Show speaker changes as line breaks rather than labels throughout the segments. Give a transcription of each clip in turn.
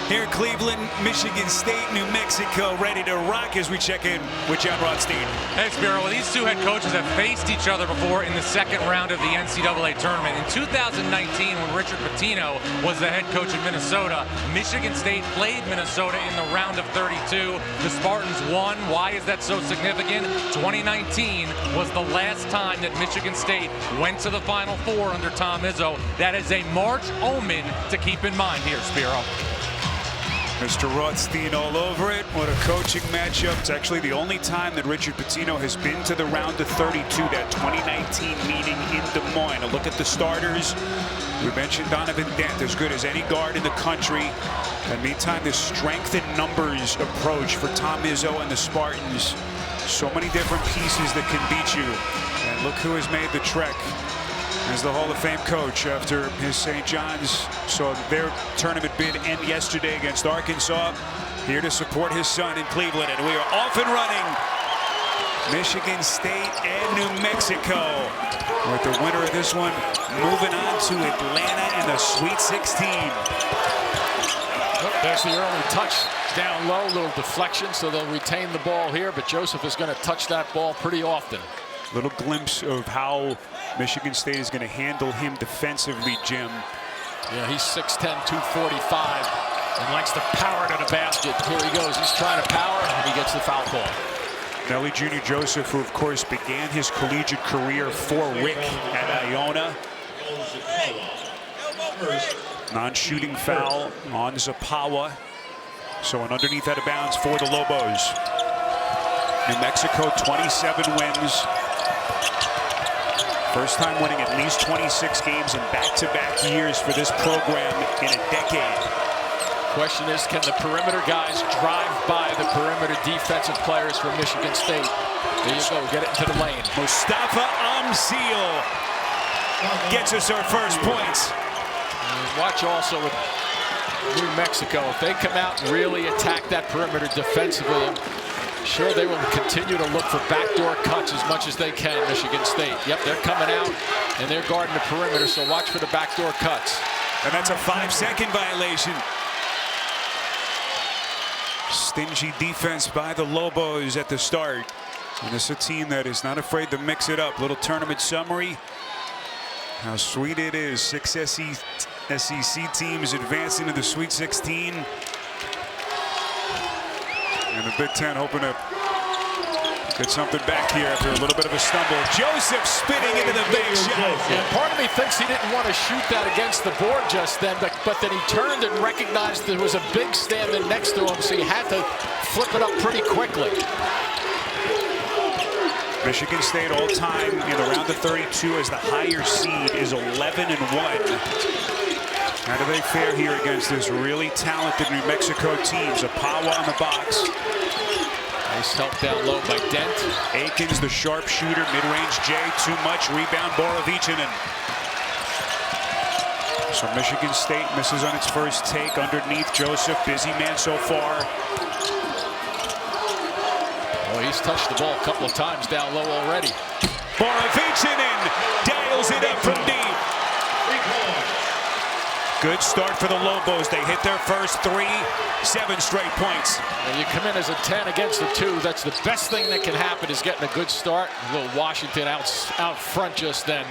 Here in Cleveland, Michigan State, New Mexico, ready to rock as we check in with John Rothstein.
Hey, Spiro, well, these two head coaches have faced each other before in the second round of the NCAA tournament. In 2019, when Richard Pitino was the head coach of Minnesota, Michigan State played Minnesota in the round of 32. The Spartans won. Why is that so significant? 2019 was the last time that Michigan State went to the Final Four under Tom Izzo. That is a March omen to keep in mind here, Spiro.
Mr. Rothstein all over it. What a coaching matchup. It's actually the only time that Richard Pitino has been to the round of 32, that 2019 meeting in Des Moines. A look at the starters. We mentioned Donovan Dent, as good as any guard in the country. And meantime, the strength in numbers approach for Tom Izzo and the Spartans. So many different pieces that can beat you. And look who has made the trek as the Hall of Fame coach after his St. John's saw their tournament bid end yesterday against Arkansas. Here to support his son in Cleveland, and we are off and running. Michigan State and New Mexico, with the winner of this one moving on to Atlanta in the Sweet 16.
There's the early touch down low, little deflection, so they'll retain the ball here, but Joseph is going to touch that ball pretty often.
Little glimpse of how Michigan State is going to handle him defensively, Jim.
Yeah, he's 6'10", 245, and likes to power to the basket. Here he goes. He's trying to power, and he gets the foul call.
Nelly Jr. Joseph, who of course began his collegiate career for Rick at Iona. Non-shooting foul on Zapawa. So an underneath out of bounds for the Lobos. New Mexico, 27 wins. First time winning at least 26 games in back-to-back years for this program in a decade.
Question is, can the perimeter guys drive by the perimeter defensive players from Michigan State? There you go, get it into the lane.
Mustafa Amsil gets us our first points.
And watch also with New Mexico, if they come out and really attack that perimeter defensively, sure, they will continue to look for backdoor cuts as much as they can, Michigan State. Yep, they're coming out, and they're guarding the perimeter, so watch for the backdoor cuts.
And that's a 5-second violation. Stingy defense by the Lobos at the start. And this is a team that is not afraid to mix it up. Little tournament summary. How sweet it is. 6 SEC teams advancing to the Sweet 16. And the Big Ten hoping to get something back here after a little bit of a stumble. Joseph spinning into the big shot.
And part of me thinks he didn't want to shoot that against the board just then, but then he turned and recognized there was a big standing next to him, so he had to flip it up pretty quickly.
Michigan State all time in the round of 32 as the higher seed is 11-1. How do they fare here against this really talented New Mexico team? Zapawa on the box.
Nice help down low by Dent.
Akins, the sharpshooter, mid-range J, too much. Rebound, Borovichinen. So Michigan State misses on its first take underneath Joseph. Busy man so far.
Oh, he's touched the ball a couple of times down low already.
Borovichinen dials it up from deep. Good start for the Lobos. They hit their first 3, 7 straight points.
And you come in as a 10 against the 2. That's the best thing that can happen, is getting a good start. A little Washington out front just then.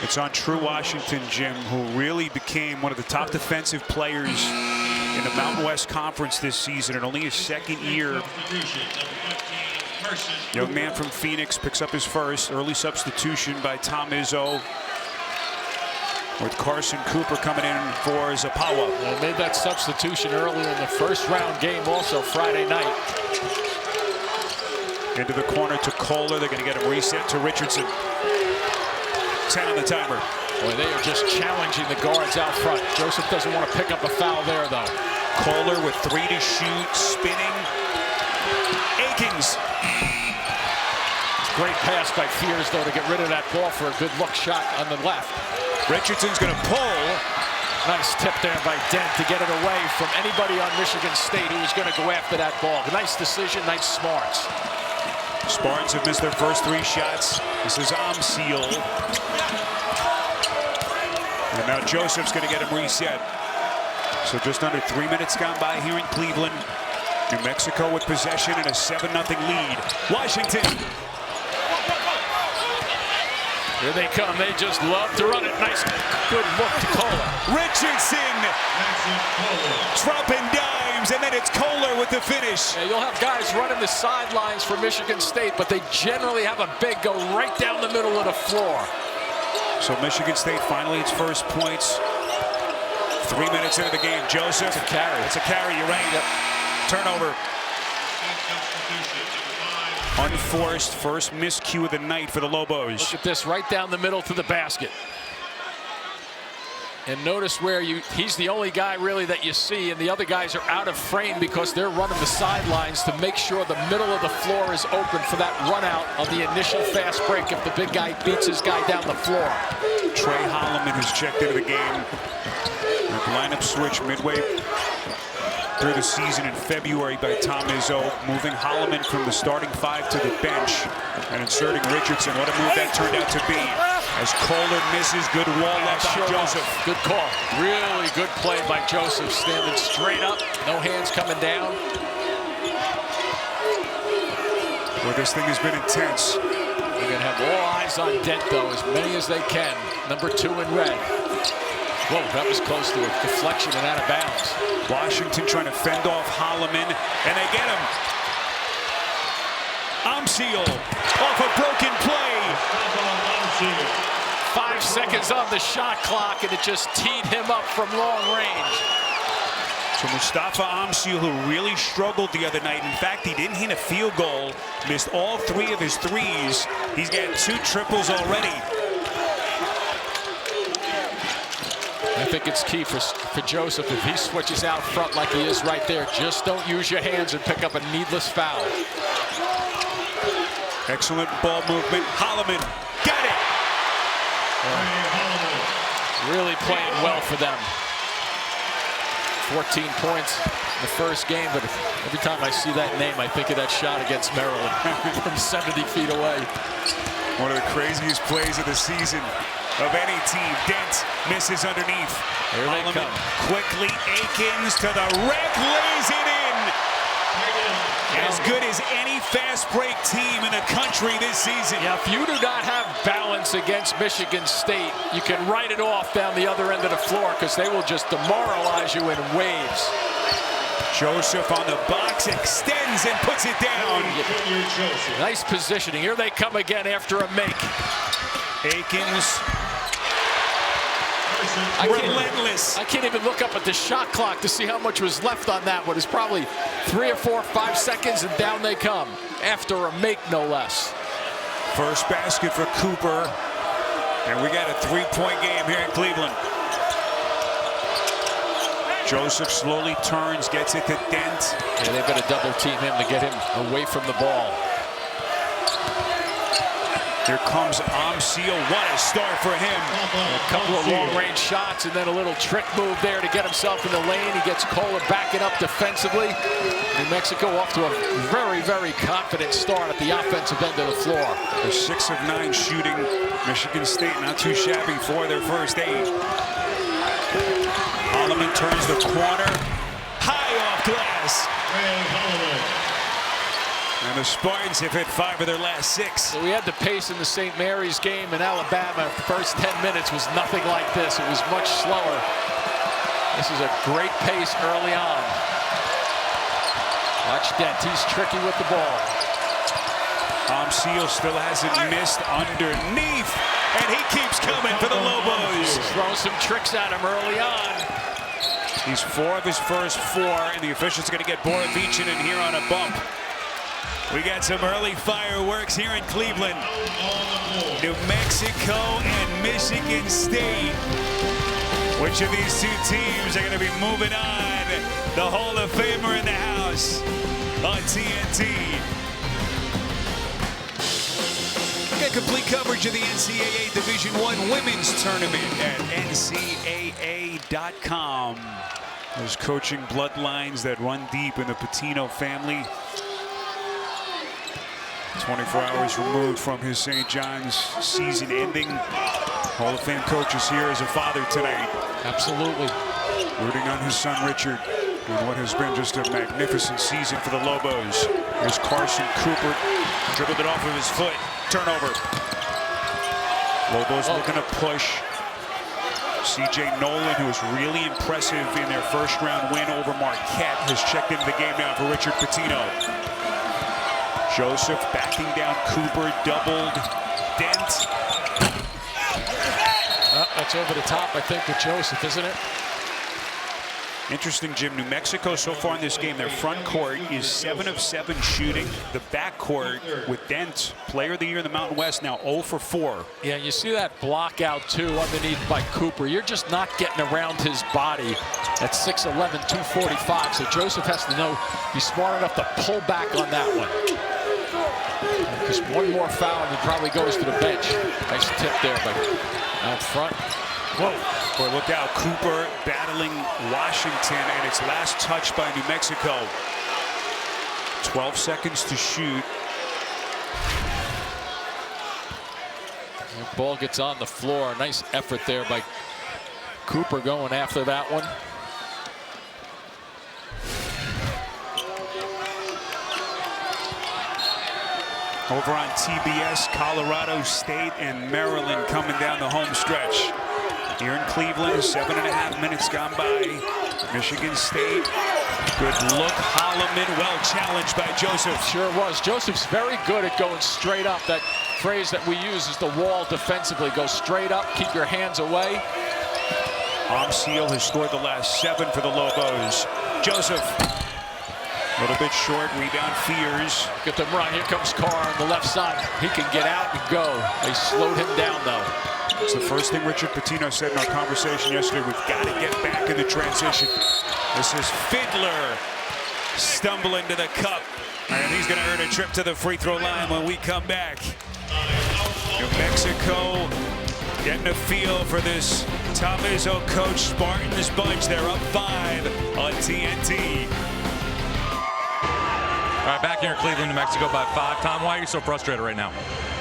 It's on True Washington, Jim, who really became one of the top defensive players in the Mountain West Conference this season, in only his second year. Young man from Phoenix picks up his first. Early substitution by Tom Izzo, with Carson Cooper coming in for Zapawa.
Well, made that substitution earlier in the first round game also Friday night.
Into the corner to Kohler. They're going to get him reset to Richardson. 10 on the timer.
Boy, they are just challenging the guards out front. Joseph doesn't want to pick up a foul there, though.
Kohler with 3 to shoot, spinning. Akins.
Great pass by Fears, though, to get rid of that ball for a good look shot on the left.
Richardson's going to pull.
Nice tip there by Dent to get it away from anybody on Michigan State who was going to go after that ball. Nice decision, nice smarts.
Spartans have missed their first 3 shots. This is Amsil. And now Joseph's going to get him reset. So just under 3 minutes gone by here in Cleveland. New Mexico with possession and a 7-0 lead. Washington.
Here they come. They just love to run it. Nice, good look to Kohler.
Richardson dropping dimes, and then it's Kohler with the finish.
Yeah, you'll have guys running the sidelines for Michigan State, but they generally have a big go right down the middle of the floor.
So Michigan State finally its first points. 3 minutes into the game. Joseph.
It's a carry.
It's a carry, you're right.
Yep.
Turnover. Unforced first miscue of the night for the Lobos.
Look at this, right down the middle to the basket. And notice where he's the only guy really that you see, and the other guys are out of frame because they're running the sidelines to make sure the middle of the floor is open for that run out on the initial fast break if the big guy beats his guy down the floor.
Trey Holloman has checked into the game. The lineup switch midway through the season in February by Tom Izzo, moving Holloman from the starting 5 to the bench and inserting Richardson. What a move that turned out to be. As Kohler misses, good wall up on Joseph.
Good call. Really good play by Joseph, standing straight up, no hands coming down.
Well, this thing has been intense.
They're going to have all eyes on Dent, though, as many as they can. Number 2 in red. Whoa, that was close to a deflection and out of bounds.
Washington trying to fend off Holloman, and they get him. Amsiel off a broken play.
5 seconds on the shot clock, and it just teed him up from long range.
So Mustafa Amsiel, who really struggled the other night. In fact, he didn't hit a field goal, missed all 3 of his threes. He's got 2 triples already.
I think it's key for Joseph if he switches out front like he is right there. Just don't use your hands and pick up a needless foul.
Excellent ball movement. Holloman got it.
Really playing well for them. 14 points in the first game, but every time I see that name, I think of that shot against Maryland from 70 feet away.
One of the craziest plays of the season of any team. Dent misses underneath.
Here they come.
Quickly, Akins to the rack, lays it in. As good as any fast break team in the country this season.
Yeah, if you do not have balance against Michigan State, you can write it off down the other end of the floor because they will just demoralize you in waves.
Joseph on the box, extends and puts it down.
Nice positioning. Here they come again after a make.
Akins, relentless.
I can't even look up at the shot clock to see how much was left on that one. It's probably 3 or 4 or 5 seconds, and down they come after a make, no less.
First basket for Cooper, and we got a 3-point game here in Cleveland. Joseph slowly turns, gets it to Dent.
Yeah, they've got to double team him to get him away from the ball.
Here comes Amsiel. What a start for him.
A couple of long-range shots and then a little trick move there to get himself in the lane. He gets Kohler backing up defensively. New Mexico off to a very, very confident start at the offensive end of the floor.
They're 6 of 9 shooting. Michigan State not too shabby for their first 8. Holloman turns the corner. High off glass. And the Spartans have hit 5 of their last 6.
So we had the pace in the St. Mary's game in Alabama. The first 10 minutes was nothing like this. It was much slower. This is a great pace early on. Watch Dent. He's tricky with the ball.
Amsiel still hasn't missed underneath. And he keeps coming for the Lobos.
He's throwing some tricks at him early on.
He's 4 of his first 4. And the officials are going to get Borovic in here on a bump. We got some early fireworks here in Cleveland. New Mexico and Michigan State. Which of these 2 teams are going to be moving on? The Hall of Famer in the house on TNT. We got complete coverage of the NCAA Division I Women's Tournament at NCAA.com. Those coaching bloodlines that run deep in the Pitino family. 24 hours removed from his St. John's season ending. Hall of Fame coach is here as a father tonight.
Absolutely.
rooting on his son Richard in what has been just a magnificent season for the Lobos. Here's Carson Cooper, dribbled it off of his foot, turnover. Lobos looking to push. CJ Nolan, who was really impressive in their first round win over Marquette, has checked into the game now for Richard Pitino. Joseph backing down Cooper, doubled, Dent.
That's over the top, I think, with Joseph, isn't it?
Interesting, Jim. New Mexico so far in this game, their front court is 7 of 7 shooting. The back court with Dent, player of the year in the Mountain West, now 0 for 4.
Yeah, you see that block out, too, underneath by Cooper. You're just not getting around his body at 6'11", 245. So Joseph has to be smart enough to pull back on that one. Just one more foul and he probably goes to the bench. Nice tip there, but out front.
Whoa. Boy, look out. Cooper battling Washington, and it's last touch by New Mexico. 12 seconds to shoot.
The ball gets on the floor. Nice effort there by Cooper going after that one.
Over on TBS, Colorado State and Maryland coming down the home stretch. Here in Cleveland, 7.5 minutes gone by. Michigan State, good look. Holloman, well challenged by Joseph.
Sure was. Joseph's very good at going straight up. That phrase that we use is the wall defensively. Go straight up, keep your hands away.
Seal has scored the last 7 for the Lobos. Joseph, a little bit short, rebound Fears.
Get them run. Here comes Carr on the left side. He can get out and go. They slowed him down, though.
It's the first thing Richard Pitino said in our conversation yesterday. We've got to get back in the transition. This is Fiddler stumbling to the cup. And he's going to earn a trip to the free throw line when we come back. New Mexico getting a feel for this Tom Izzo coach Spartans bunch. They're up 5 on TNT.
All right, back here in Cleveland, New Mexico by 5. Tom, why are you so frustrated right now?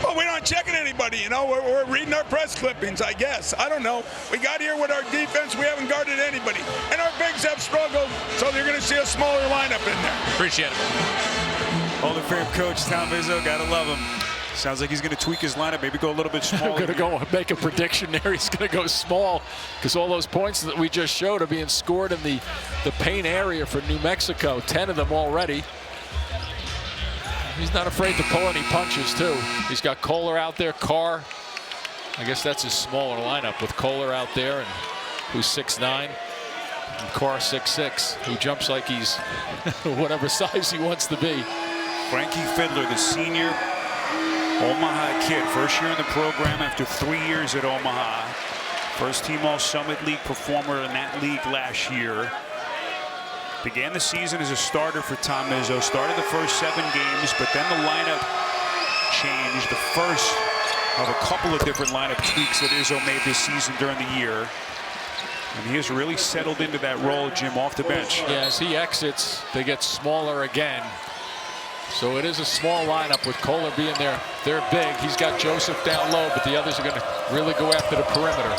Well, we're not checking anybody, you know. We're reading our press clippings, I guess. I don't know. We got here with our defense. We haven't guarded anybody. And our bigs have struggled, so you're going to see a smaller lineup in there.
Appreciate it.
Hall of Fame coach Tom Izzo, got to love him. Sounds like he's going to tweak his lineup, maybe go a little bit smaller.
I'm going to go make a prediction there. He's going to go small because all those points that we just showed are being scored in the paint area for New Mexico. 10 of them already. He's not afraid to pull any punches, too. He's got Kohler out there, Carr. I guess that's his smaller lineup with Kohler out there, and who's 6'9", and Carr 6'6", who jumps like he's whatever size he wants to be.
Frankie Fiddler, the senior Omaha kid, first year in the program after 3 years at Omaha. First team All-Summit League performer in that league last year. Began the season as a starter for Tom Izzo. Started the first 7 games, but then the lineup changed. The first of a couple of different lineup tweaks that Izzo made this season during the year. And he has really settled into that role, Jim, off the bench.
Yeah, as he exits, they get smaller again. So it is a small lineup with Kohler being there. They're big. He's got Joseph down low, but the others are going to really go after the perimeter.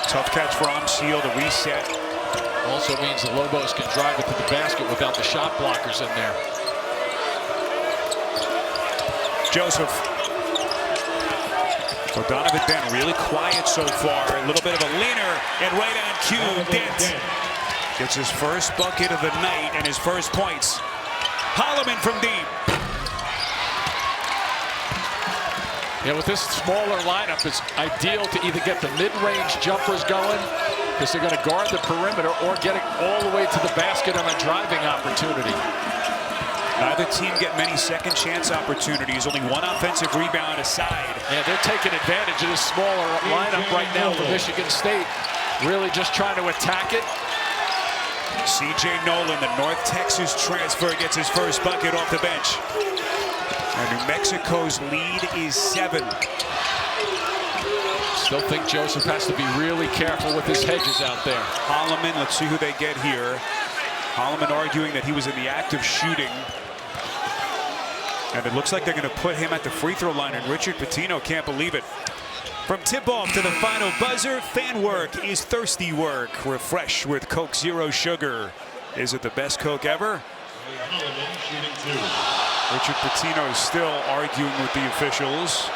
Tough catch for Seal, the reset.
Also means the Lobos can drive it to the basket without the shot blockers in there.
Joseph. So Donovan Dent really quiet so far. A little bit of a leaner, and right on cue, Dent gets his first bucket of the night and his first points. Holloman from deep.
Yeah, with this smaller lineup, it's ideal to either get the mid-range jumpers going, because they're going to guard the perimeter, or get it all the way to the basket on a driving opportunity.
Neither team get many second chance opportunities. Only one offensive rebound aside.
Yeah, they're taking advantage of this smaller lineup right now for Michigan State. Really just trying to attack it.
CJ Nolan, the North Texas transfer, gets his first bucket off the bench. And New Mexico's lead is 7.
Still think Joseph has to be really careful with his hedges out there.
Holloman, let's see who they get here. Holloman arguing that he was in the act of shooting. And it looks like they're going to put him at the free throw line, and Richard Pitino can't believe it. From tip-off to the final buzzer, fan work is thirsty work. Refresh with Coke Zero Sugar. Is it the best Coke ever? Richard Pitino is still arguing with the officials.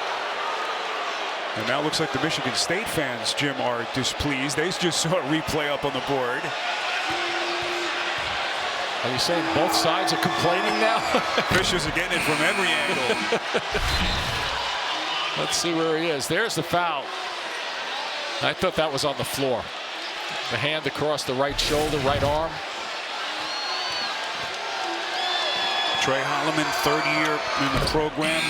And now it looks like the Michigan State fans, Jim, are displeased. They just saw a replay up on the board.
Are you saying both sides are complaining now?
Officials are getting it from every angle.
Let's see where he is. There's the foul. I thought that was on the floor. The hand across the right shoulder, right arm.
Trey Holloman, third year in the program.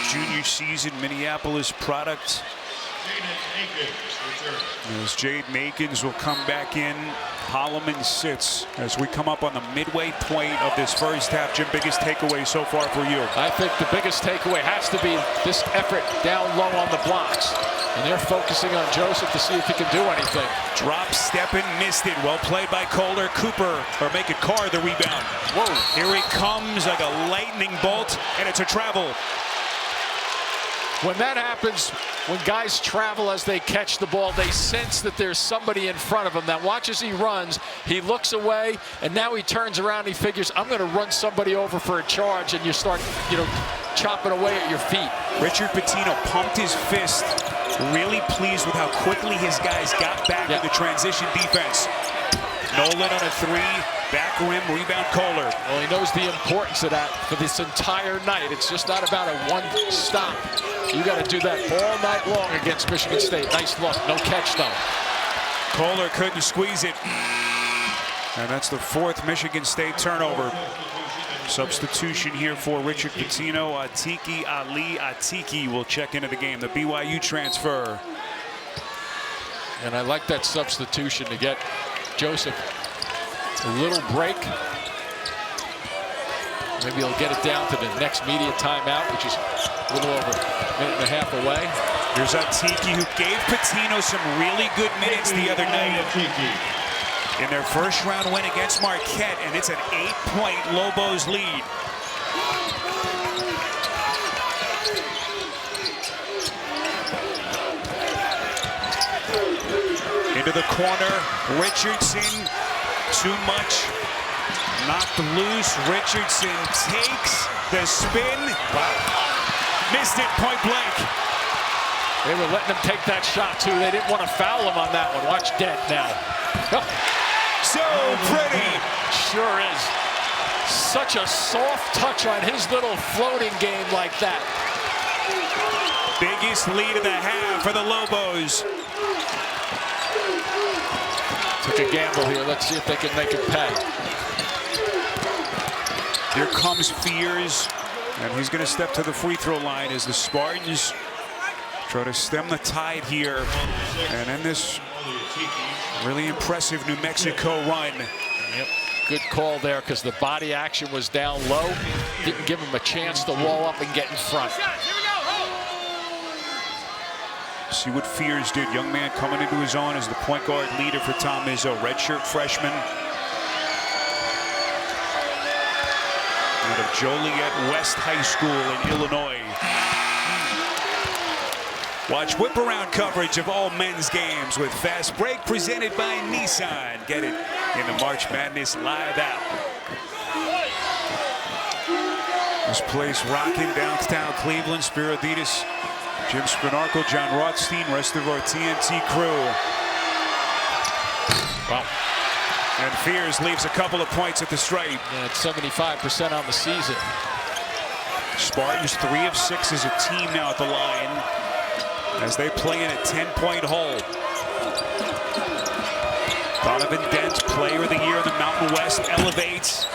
Junior season, Minneapolis product. As Jaden Akins will come back in. Holloman sits as we come up on the midway point of this first half. Jim, biggest takeaway so far for you?
I think the biggest takeaway has to be this effort down low on the blocks. And they're focusing on Joseph to see if he can do anything.
Drop, stepping, missed it. Well played by Kohler. Cooper, or make it Carr, the rebound.
Whoa.
Here he comes like a lightning bolt, and it's a travel.
When that happens, when guys travel as they catch the ball, they sense that there's somebody in front of them. Now watch as he runs. He looks away, and now he turns around. He figures, I'm going to run somebody over for a charge, and you start, chopping away at your feet.
Richard Pitino pumped his fist, really pleased with how quickly his guys got back in the transition defense. Nolan on a three, back rim, rebound Kohler.
Well, he knows the importance of that for this entire night. It's just not about a one stop. You got to do that all night long against Michigan State. Nice look, no catch though.
Kohler couldn't squeeze it. And that's the fourth Michigan State turnover. Substitution here for Richard Pitino. Atiki Ali Atiki will check into the game. The BYU transfer.
And I like that substitution to get Joseph a little break. Maybe he'll get it down to the next media timeout, which is a little over a minute and a half away.
Here's Atiki, who gave Pitino some really good minutes the other night in their first round win against Marquette, and it's an 8-point Lobos lead. Into the corner, Richardson, too much, knocked loose. Richardson takes the spin. Wow. Missed it point blank.
They were letting him take that shot too. They didn't want to foul him on that one. Watch Dent now.
So pretty.
Sure is. Such a soft touch on his little floating game like that.
Biggest lead of the half for the Lobos.
Took a gamble here. Let's see if they can make it pay.
Here comes Fears, and he's going to step to the free throw line as the Spartans try to stem the tide here. And then this really impressive New Mexico run.
Yep. Good call there because the body action was down low. Didn't give him a chance to wall up and get in front.
See what Fears did. Young man coming into his own as the point guard leader for Tom Izzo. Redshirt freshman. Out of Joliet West High School in Illinois. Watch whip around coverage of all men's games with Fast Break presented by Nissan. Get it in the March Madness Live app. This place rocking downtown Cleveland. Spiriditas, Jim Spinarco, John Rothstein, rest of our TNT crew.
Wow.
And Fears leaves a couple of points at the stripe.
Yeah, it's 75% on the season.
Spartans 3 of 6 as a team now at the line as they play in a 10-point hole. Donovan Dent, player of the year in the Mountain West, elevates.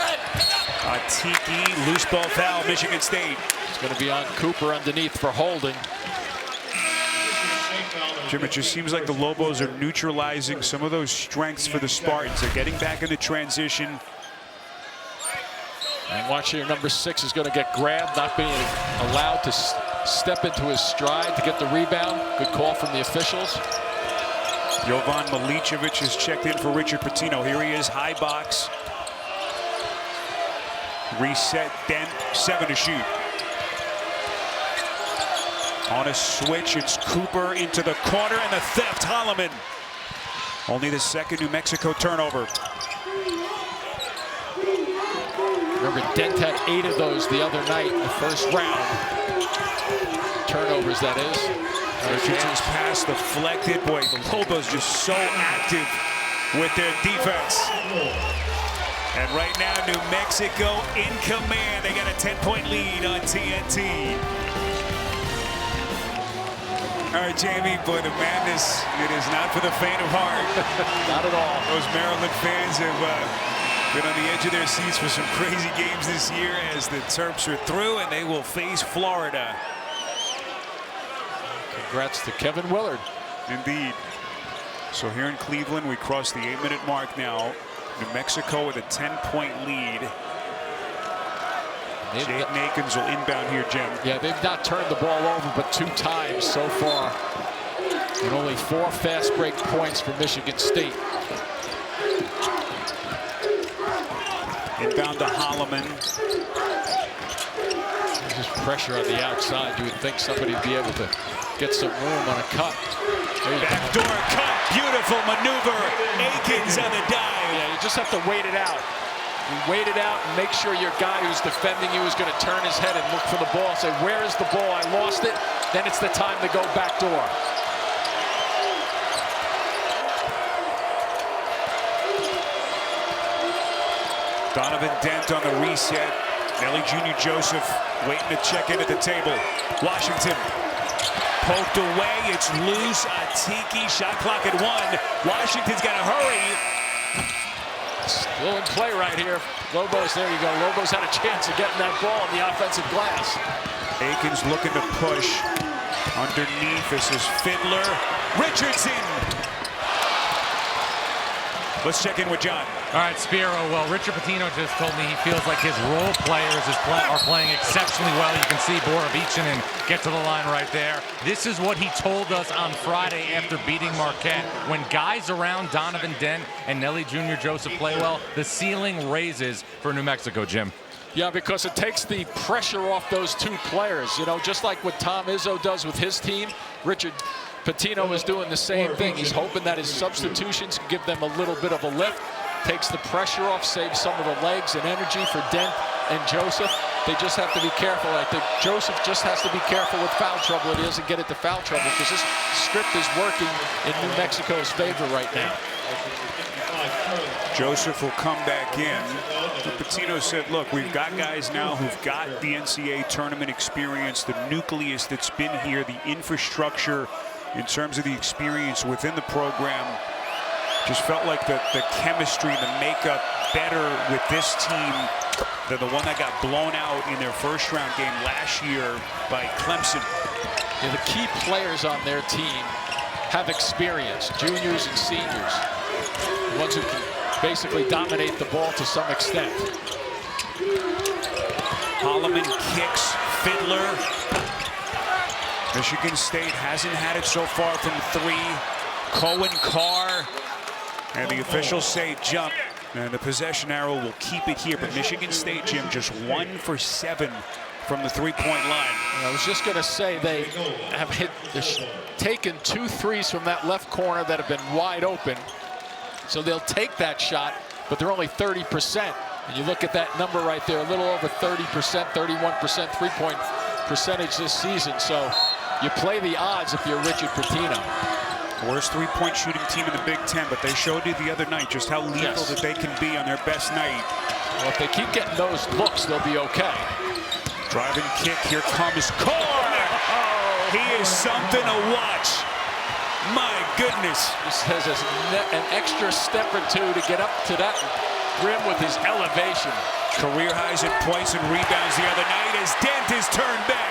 Atiki, loose ball foul, Michigan State.
It's going to be on Cooper underneath for holding.
Jim, it just seems like the Lobos are neutralizing some of those strengths for the Spartans. They're getting back into transition.
And watch here, number 6 is going to get grabbed, not being allowed to step into his stride to get the rebound. Good call from the officials.
Jovan Milicevic has checked in for Richard Pitino. Here he is, high box. Reset, Dent, 7 to shoot. On a switch, it's Cooper into the corner, and the theft, Holloman. Only the second New Mexico turnover.
Remember, Dent had 8 of those the other night in the first round. Turnovers, that is.
Richardson's pass deflected. Boy, the Lobos just so active with their defense. And right now, New Mexico in command. They got a 10-point lead on TNT. All right, Jamie, boy, the madness, it is not for the faint of heart.
Not at all.
Those Maryland fans have been on the edge of their seats for some crazy games this year as the Terps are through, and they will face Florida.
Congrats to Kevin Willard.
Indeed. So here in Cleveland, we cross the 8-minute mark now. New Mexico with a 10-point lead. Jaden Akins will inbound here, Jim.
Yeah, they've not turned the ball over but 2 times so far. And only 4 fast break points for Michigan State.
Inbound to Holloman.
There's just pressure on the outside. You would think somebody would be able to get some room on a cut.
Backdoor cut. Beautiful maneuver. Akins on the dive.
Yeah, you just have to wait it out. You wait it out and make sure your guy who's defending you is going to turn his head and look for the ball. Say, where is the ball? I lost it. Then it's the time to go backdoor.
Donovan Dent on the reset. Nelly Jr. Joseph waiting to check in at the table. Washington poked away. It's loose. Atiki. Shot clock at 1. Washington's got to hurry.
Still in play right here. Lobos, there you go. Lobos had a chance of getting that ball on the offensive glass.
Akins looking to push. Underneath, this is Fiddler. Richardson. Let's check in with John.
All right, Spiro. Well, Richard Pitino just told me he feels like his role players are playing exceptionally well. You can see Borovichinen get to the line right there. This is what he told us on Friday after beating Marquette. When guys around Donovan Dent and Nelly Jr. Joseph play well, the ceiling raises for New Mexico, Jim.
Yeah, because it takes the pressure off those 2 players. You know, just like what Tom Izzo does with his team, Richard Pitino is doing the same thing. He's hoping that his substitutions can give them a little bit of a lift. Takes the pressure off, saves some of the legs and energy for Dent and Joseph. They just have to be careful. I think Joseph just has to be careful with foul trouble. He doesn't get into foul trouble because this script is working in New Mexico's favor right now.
Joseph will come back in. Pitino said, look, we've got guys now who've got the NCAA tournament experience, the nucleus that's been here, the infrastructure in terms of the experience within the program. Just felt like the chemistry, the makeup better with this team than the one that got blown out in their first round game last year by Clemson.
Yeah, the key players on their team have experience, juniors and seniors. The ones who can basically dominate the ball to some extent.
Holloman kicks, Fiddler. Michigan State hasn't had it so far from 3. Cohen Carr. And the officials say jump, and the possession arrow will keep it here. But Michigan State, Jim, just 1 for 7 from the 3-point line.
I was just going to say they have taken 2 threes from that left corner that have been wide open. So they'll take that shot, but they're only 30%. And you look at that number right there, a little over 30%, 31% 3-point percentage this season. So you play the odds if you're Richard Pitino.
Worst 3-point shooting team in the Big Ten, but they showed you the other night just how lethal that they can be on their best night.
Well, if they keep getting those looks, they'll be okay.
Driving kick, here comes Carr. He is something to watch. My goodness.
Just has an extra step or 2 to get up to that rim with his elevation.
Career highs in points and rebounds the other night as Dent is turned back.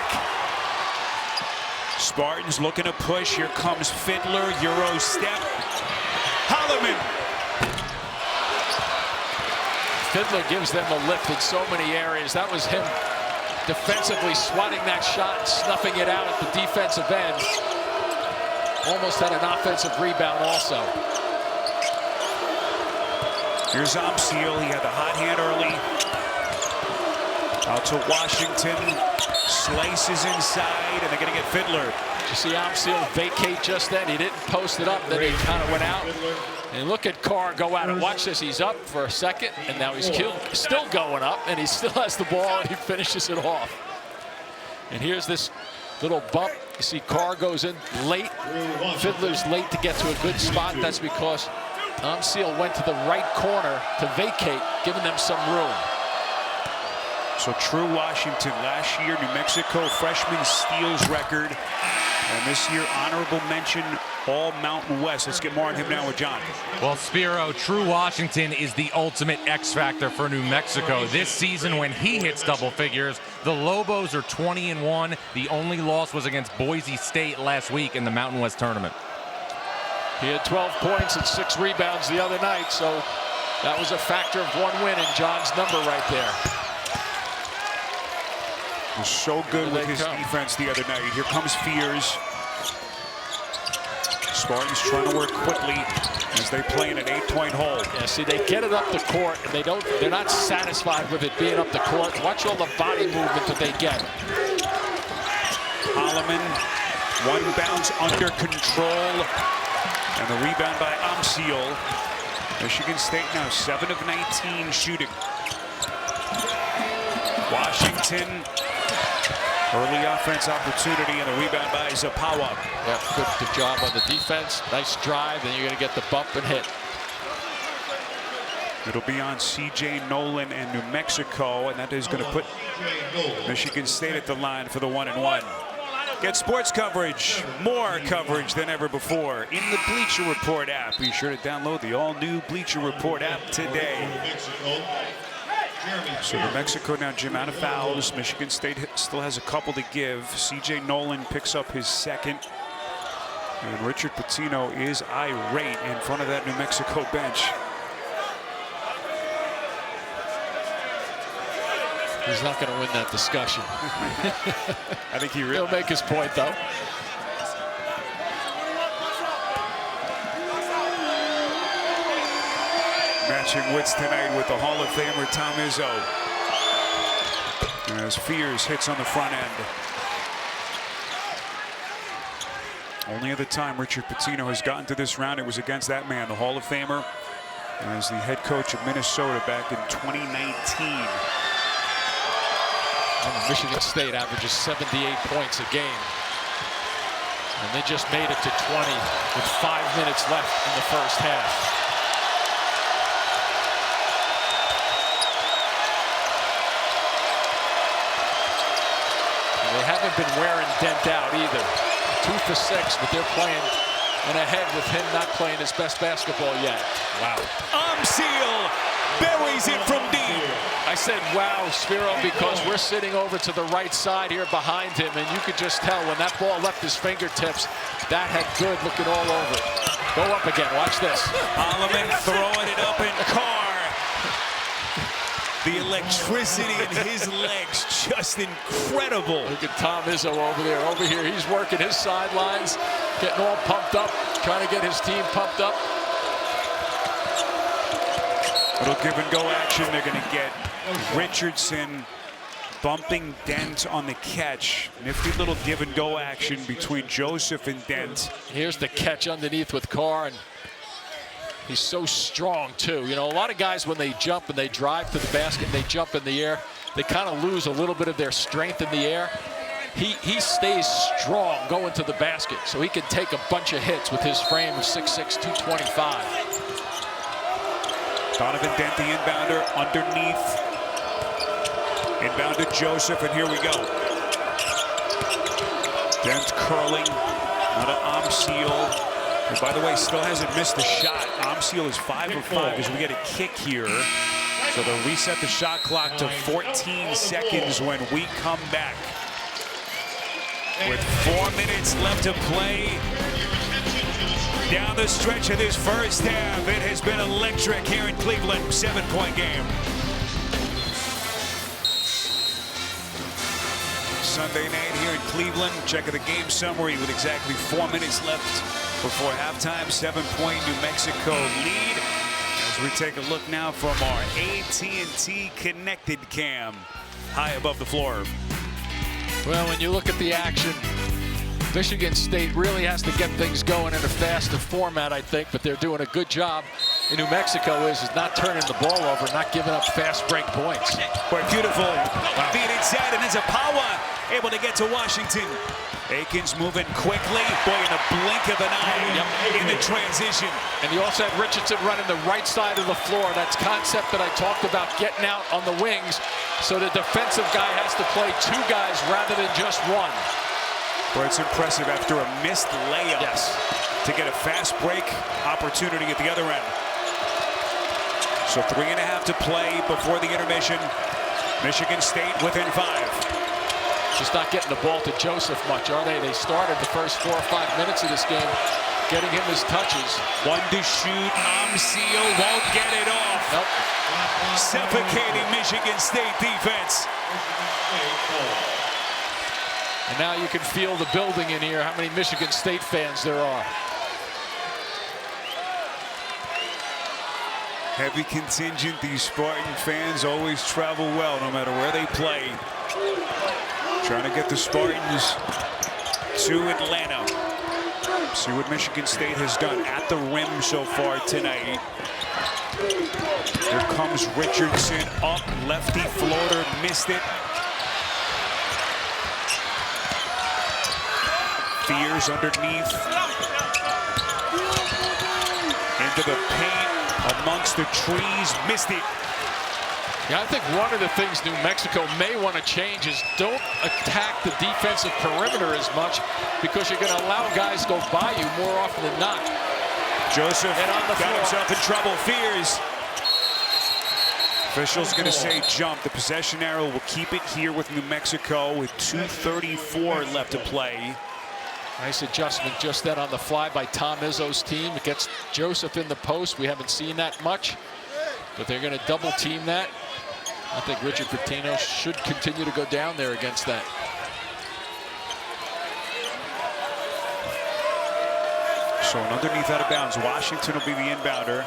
Spartans looking to push. Here comes Fiddler, Euro step. Holloman.
Fiddler gives them a lift in so many areas. That was him defensively swatting that shot and snuffing it out at the defensive end. Almost had an offensive rebound also.
Here's Omseal. He had the hot hand early. Out to Washington. Slices inside, and they're going to get Fiddler.
You see Amseal vacate just then. He didn't post it up, then he kind of went out. And look at Carr go at it. Watch this. He's up for a second, and now he's still going up, and he still has the ball, and he finishes it off. And here's this little bump. You see Carr goes in late. Fiddler's late to get to a good spot. That's because Amseal went to the right corner to vacate, giving them some room.
So True Washington, last year New Mexico freshman steals record, and this year honorable mention all Mountain West. Let's get more on him now with John.
Well, Spiro, True Washington is the ultimate X factor for New Mexico. This season when he hits double figures, the Lobos are 20-1. The only loss was against Boise State last week in the Mountain West tournament.
He had 12 points and 6 rebounds the other night, so that was a factor of 1 win in John's number right there.
Was so good with his defense the other night. Here comes Fears. Spartans trying to work quickly as they play in an 8-point hole.
Yeah, see, they get it up the court, and they're not satisfied with it being up the court. Watch all the body movement that they get.
Holloman, one bounce under control, and the rebound by Amseal. Michigan State now 7 of 19 shooting. Washington, early offense opportunity, and the rebound by Zapawa.
Yeah, good job on the defense. Nice drive, then you're going to get the bump and hit.
It'll be on C.J. Nolan and New Mexico, and that is going to put Michigan State at the line for the 1-and-1. Get sports coverage, more coverage than ever before in the Bleacher Report app. Be sure to download the all-new Bleacher Report app today. So New Mexico now, Jim, out of fouls. Michigan State still has a couple to give. C.J. Nolan picks up his second. And Richard Pitino is irate in front of that New Mexico bench.
He's not going to win that discussion.
I think
he'll make his point, though.
Matching wits tonight with the Hall of Famer Tom Izzo. As Fears hits on the front end. Only other time Richard Pitino has gotten to this round, it was against that man, the Hall of Famer, as the head coach of Minnesota back in 2019.
And Michigan State averages 78 points a game. And they just made it to 20 with 5 minutes left in the first half. They haven't been wearing Dent out either. 2 for 6, but they're playing and ahead with him not playing his best basketball yet. Wow.
Amseal buries it from deep.
I said, wow, Spiro, because we're sitting over to the right side here behind him, and you could just tell when that ball left his fingertips, that had good looking all over it. Go up again. Watch this.
Holloman throwing it up in Carr. The electricity in his legs, just incredible.
Look at Tom Izzo over there. Over here, he's working his sidelines, getting all pumped up, trying to get his team pumped up.
Little give and go action. They're going to get Richardson bumping Dent on the catch. Nifty little give and go action between Joseph and Dent.
Here's the catch underneath with Carr, and he's so strong too. You know, a lot of guys when they jump and they drive to the basket and they jump in the air, they kind of lose a little bit of their strength in the air. He stays strong going to the basket, so he can take a bunch of hits with his frame of 6'6", 225.
Donovan Dent, the inbounder, underneath. Inbound to Joseph, and here we go. Dent curling, out of Amseal. And by the way, still hasn't missed a shot. Amseal is 5 of 5 as we get a kick here. So they'll reset the shot clock to 14 seconds when we come back. With 4 minutes left to play. Down the stretch of this first half, it has been electric here in Cleveland. 7-point game. Sunday night here in Cleveland. Check the game summary with exactly 4 minutes left before halftime. 7-point New Mexico lead. As As we take a look now from our AT&T connected cam high above the floor.
Well, when you look at the action, Michigan State really has to get things going in a faster format, I think, but they're doing a good job. In New Mexico is not turning the ball over, not giving up fast break points.
Boy, beautiful. Feed inside, and there's a power able to get to Washington. Akins moving quickly. Boy, in a blink of an eye in the transition.
And you also had Richardson running the right side of the floor. That's concept that I talked about, getting out on the wings. So the defensive guy has to play two guys rather than just one.
Boy, it's impressive after a missed layup to get a fast break opportunity at the other end. So 3.5 to play before the intermission. Michigan State within 5.
Just not getting the ball to Joseph much, are they? They started the first 4 or 5 minutes of this game, getting him his touches.
One to shoot. Amseal won't get it off.
Nope.
Suffocating Michigan State defense.
And now you can feel the building in here, how many Michigan State fans there are.
Heavy contingent. These Spartan fans always travel well no matter where they play. Trying to get the Spartans to Atlanta. See what Michigan State has done at the rim so far tonight. Here comes Richardson up. Lefty floater, missed it. Fears underneath. Into the paint. Amongst the trees, missed it.
Yeah, I think one of the things New Mexico may want to change is don't attack the defensive perimeter as much, because you're going to allow guys to go by you more often than not.
Joseph
got
himself in trouble. Fears. Official's going to say jump. The possession arrow will keep it here with New Mexico with 2:34 left to play.
Nice adjustment just then on the fly by Tom Izzo's team. It gets Joseph in the post. We haven't seen that much, but they're going to double team that. I think Richard Pitino should continue to go down there against that.
So an underneath out of bounds. Washington will be the inbounder.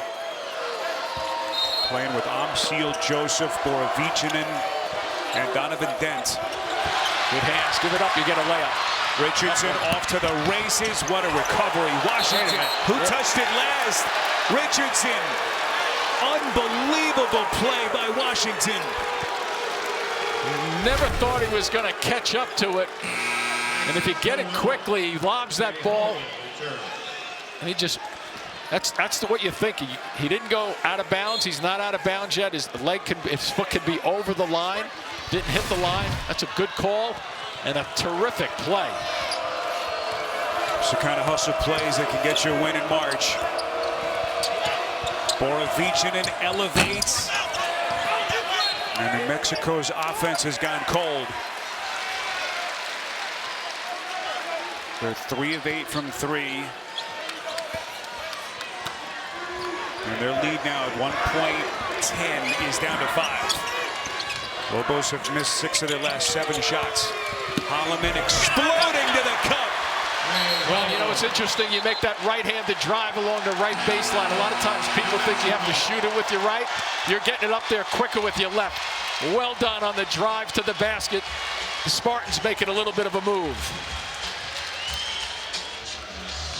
Playing with Amseal, Joseph, Borovichinen, and Donovan Dent.
Good hands. Give it up. You get a layup.
Richardson off to the races. What a recovery. Washington, who touched it last? Richardson. Unbelievable play by Washington.
Never thought he was going to catch up to it. And if you get it quickly, he lobs that ball. And he just, that's what you think. He didn't go out of bounds. He's not out of bounds yet. His foot could be over the line. Didn't hit the line. That's a good call. And a terrific play.
It's the kind of hustle plays that can get you a win in March. Borovichinen elevates. And New Mexico's offense has gone cold. They're 3 of 8 from 3. And their lead now at 1.10 is down to 5. Lobos have missed 6 of their last 7 shots. Holloman exploding to the cup.
Well, you know, it's interesting. You make that right-handed drive along the right baseline. A lot of times people think you have to shoot it with your right. You're getting it up there quicker with your left. Well done on the drive to the basket. The Spartans making a little bit of a move.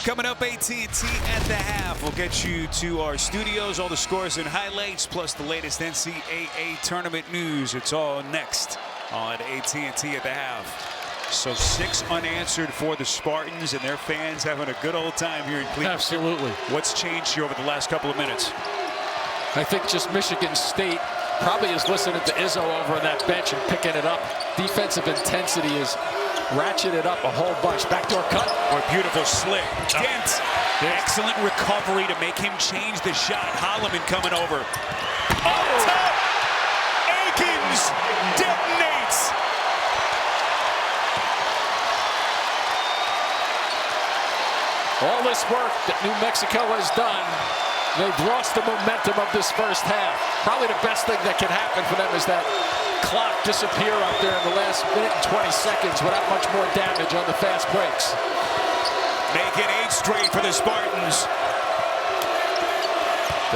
Coming up, AT&T at the half. We'll get you to our studios, all the scores and highlights, plus the latest NCAA tournament news. It's all next on AT&T at the half. So 6 unanswered for the Spartans, and their fans having a good old time here in Cleveland.
Absolutely.
What's changed here over the last couple of minutes?
I think just Michigan State probably is listening to Izzo over on that bench and picking it up. Defensive intensity is ratcheted up a whole bunch. Backdoor cut.
Or beautiful slick. Dent. Excellent recovery to make him change the shot. Holloman coming over. Up top. Akins detonates.
All this work that New Mexico has done, they've lost the momentum of this first half. Probably the best thing that can happen for them is that clock disappear up there in the last minute and 20 seconds without much more damage on the fast breaks.
Make it 8 straight for the Spartans.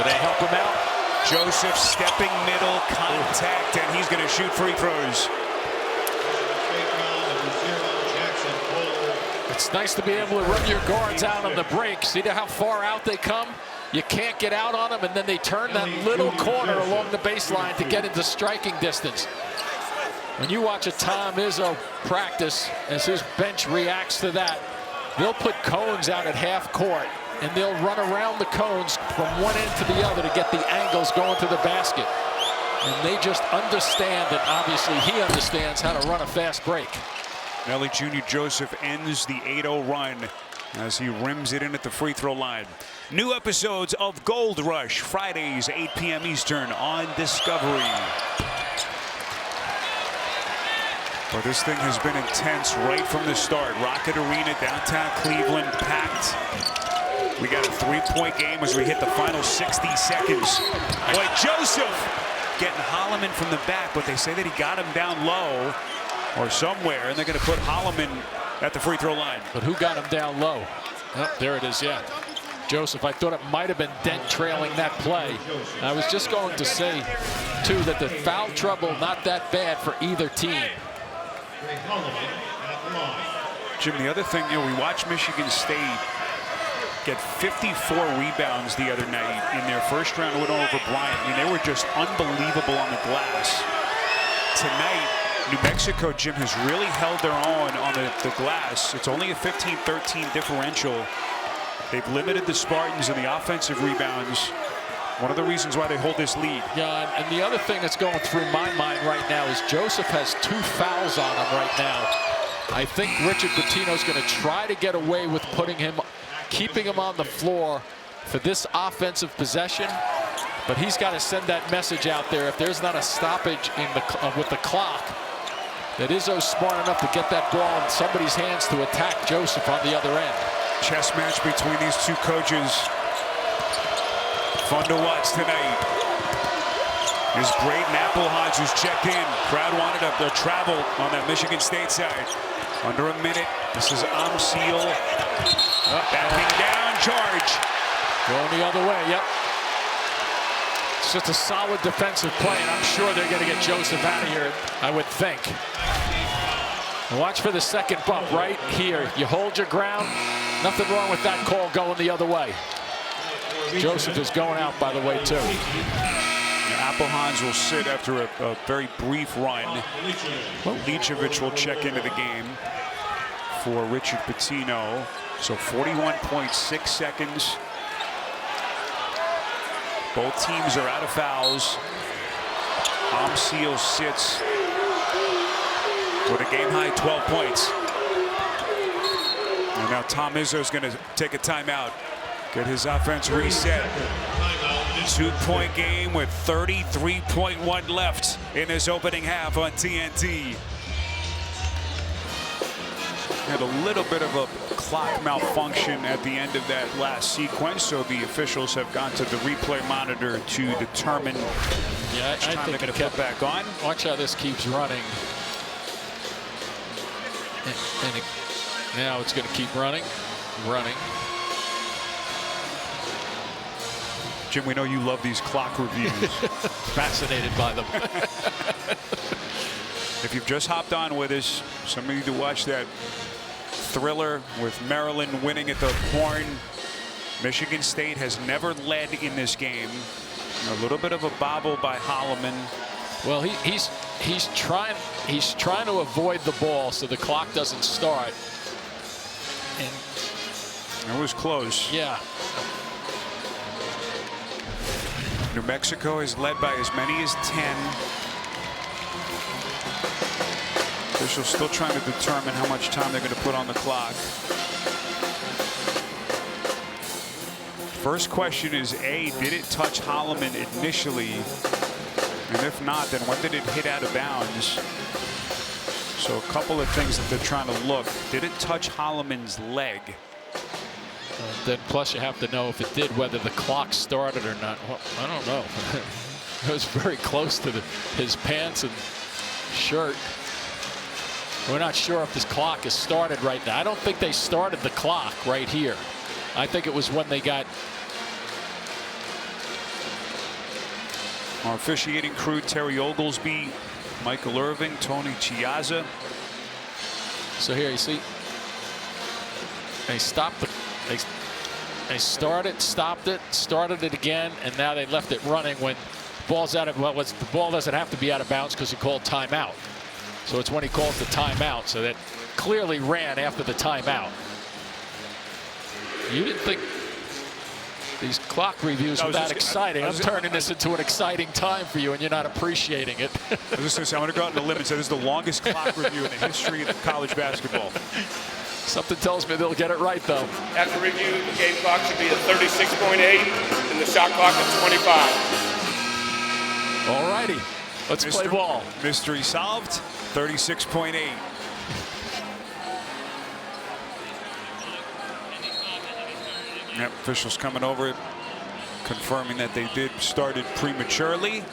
Do they help them out?
Joseph stepping middle, contact, and he's going to shoot free throws.
It's nice to be able to run your guards out on the break. See how far out they come? You can't get out on them, and then they turn that little corner along the baseline to get into striking distance. When you watch a Tom Izzo practice, as his bench reacts to that, they'll put cones out at half court, and they'll run around the cones from one end to the other to get the angles going to the basket. And they just understand, and obviously he understands how to run a fast break.
Nelly Jr. Joseph ends the 8-0 run as he rims it in at the free throw line. New episodes of Gold Rush, Fridays, 8 p.m. Eastern on Discovery. Well, this thing has been intense right from the start. Rocket Arena, downtown Cleveland, packed. We got a 3-point game as we hit the final 60 seconds. Boy, Joseph getting Holloman from the back, but they say that he got him down low or somewhere, and they're going to put Holloman at the free throw line.
But who got him down low? Oh, there it is, yeah. Joseph, I thought it might have been Dent trailing that play. I was just going to say, too, that the foul trouble not that bad for either team.
Jim, the other thing, we watched Michigan State get 54 rebounds the other night in their first round win over Bryant. I mean, they were just unbelievable on the glass. Tonight, New Mexico, Jim, has really held their own on the glass. It's only a 15-13 differential. They've limited the Spartans in the offensive rebounds. One of the reasons why they hold this lead.
Yeah, and the other thing that's going through my mind right now is Joseph has 2 fouls on him right now. I think Richard Pitino's going to try to get away with keeping him on the floor for this offensive possession. But he's got to send that message out there. If there's not a stoppage with the clock, that Izzo's smart enough to get that ball in somebody's hands to attack Joseph on the other end.
Chess match between these two coaches. Fun to watch tonight. Here's Braden Applehans, who's checked in. Crowd wanted to travel on that Michigan State side. Under a minute. This is Amseal. Backing down, charge.
Going the other way, yep. It's just a solid defensive play, and I'm sure they're going to get Joseph out of here, I would think. And watch for the second bump right here. You hold your ground. Nothing wrong with that call going the other way. Joseph is going out, by the way, too.
Applehans will sit after a very brief run. Lichevich will check into the game for Richard Pitino. So 41.6 seconds. Both teams are out of fouls. Amseal sits with a game-high 12 points. And now Tom Izzo is going to take a timeout. Get his offense reset. 2-point game with 33.1 left in his opening half on TNT. Had a little bit of a clock malfunction at the end of that last sequence, so the officials have gone to the replay monitor to determine which time they're going to put back on.
Watch how this keeps running. Now it's going to keep running.
Jim, we know you love these clock reviews.
Fascinated by them.
If you've just hopped on with us, some of you to watch that thriller with Maryland winning at the horn. Michigan State has never led in this game. A little bit of a bobble by Holloman.
Well, he's trying to avoid the ball so the clock doesn't start. And
it was close.
Yeah.
New Mexico is led by as many as 10. Officials still trying to determine how much time they're going to put on the clock. First question is, A, did it touch Holloman initially? And if not, then when did it hit out of bounds? So a couple of things that they're trying to look. Did it touch Holloman's leg?
Then plus you have to know if it did, whether the clock started or not. Well, I don't know. It was very close to his pants and shirt. We're not sure if this clock is started right now. I don't think they started the clock right here. I think it was when they got
Our officiating crew: Terry Oglesby, Michael Irving, Tony Chiazza.
So here you see, they stopped the, they started, stopped it, started it again, and now they left it running when ball's out of, well, the ball doesn't have to be out of bounds because he called timeout. So it's when he calls the timeout. So that clearly ran after the timeout. You didn't think these clock reviews were that exciting. I'm turning this into an exciting time for you, and you're not appreciating it.
I was just going to say, I'm going to go out on the limb and say this is the longest clock review in the history of college basketball.
Something tells me they'll get it right, though.
After review, the game clock should be at 36.8 and the shot clock at 25.
All righty, let's play ball.
Mystery solved. 36.8. Yep, officials coming over, confirming that they did start it prematurely.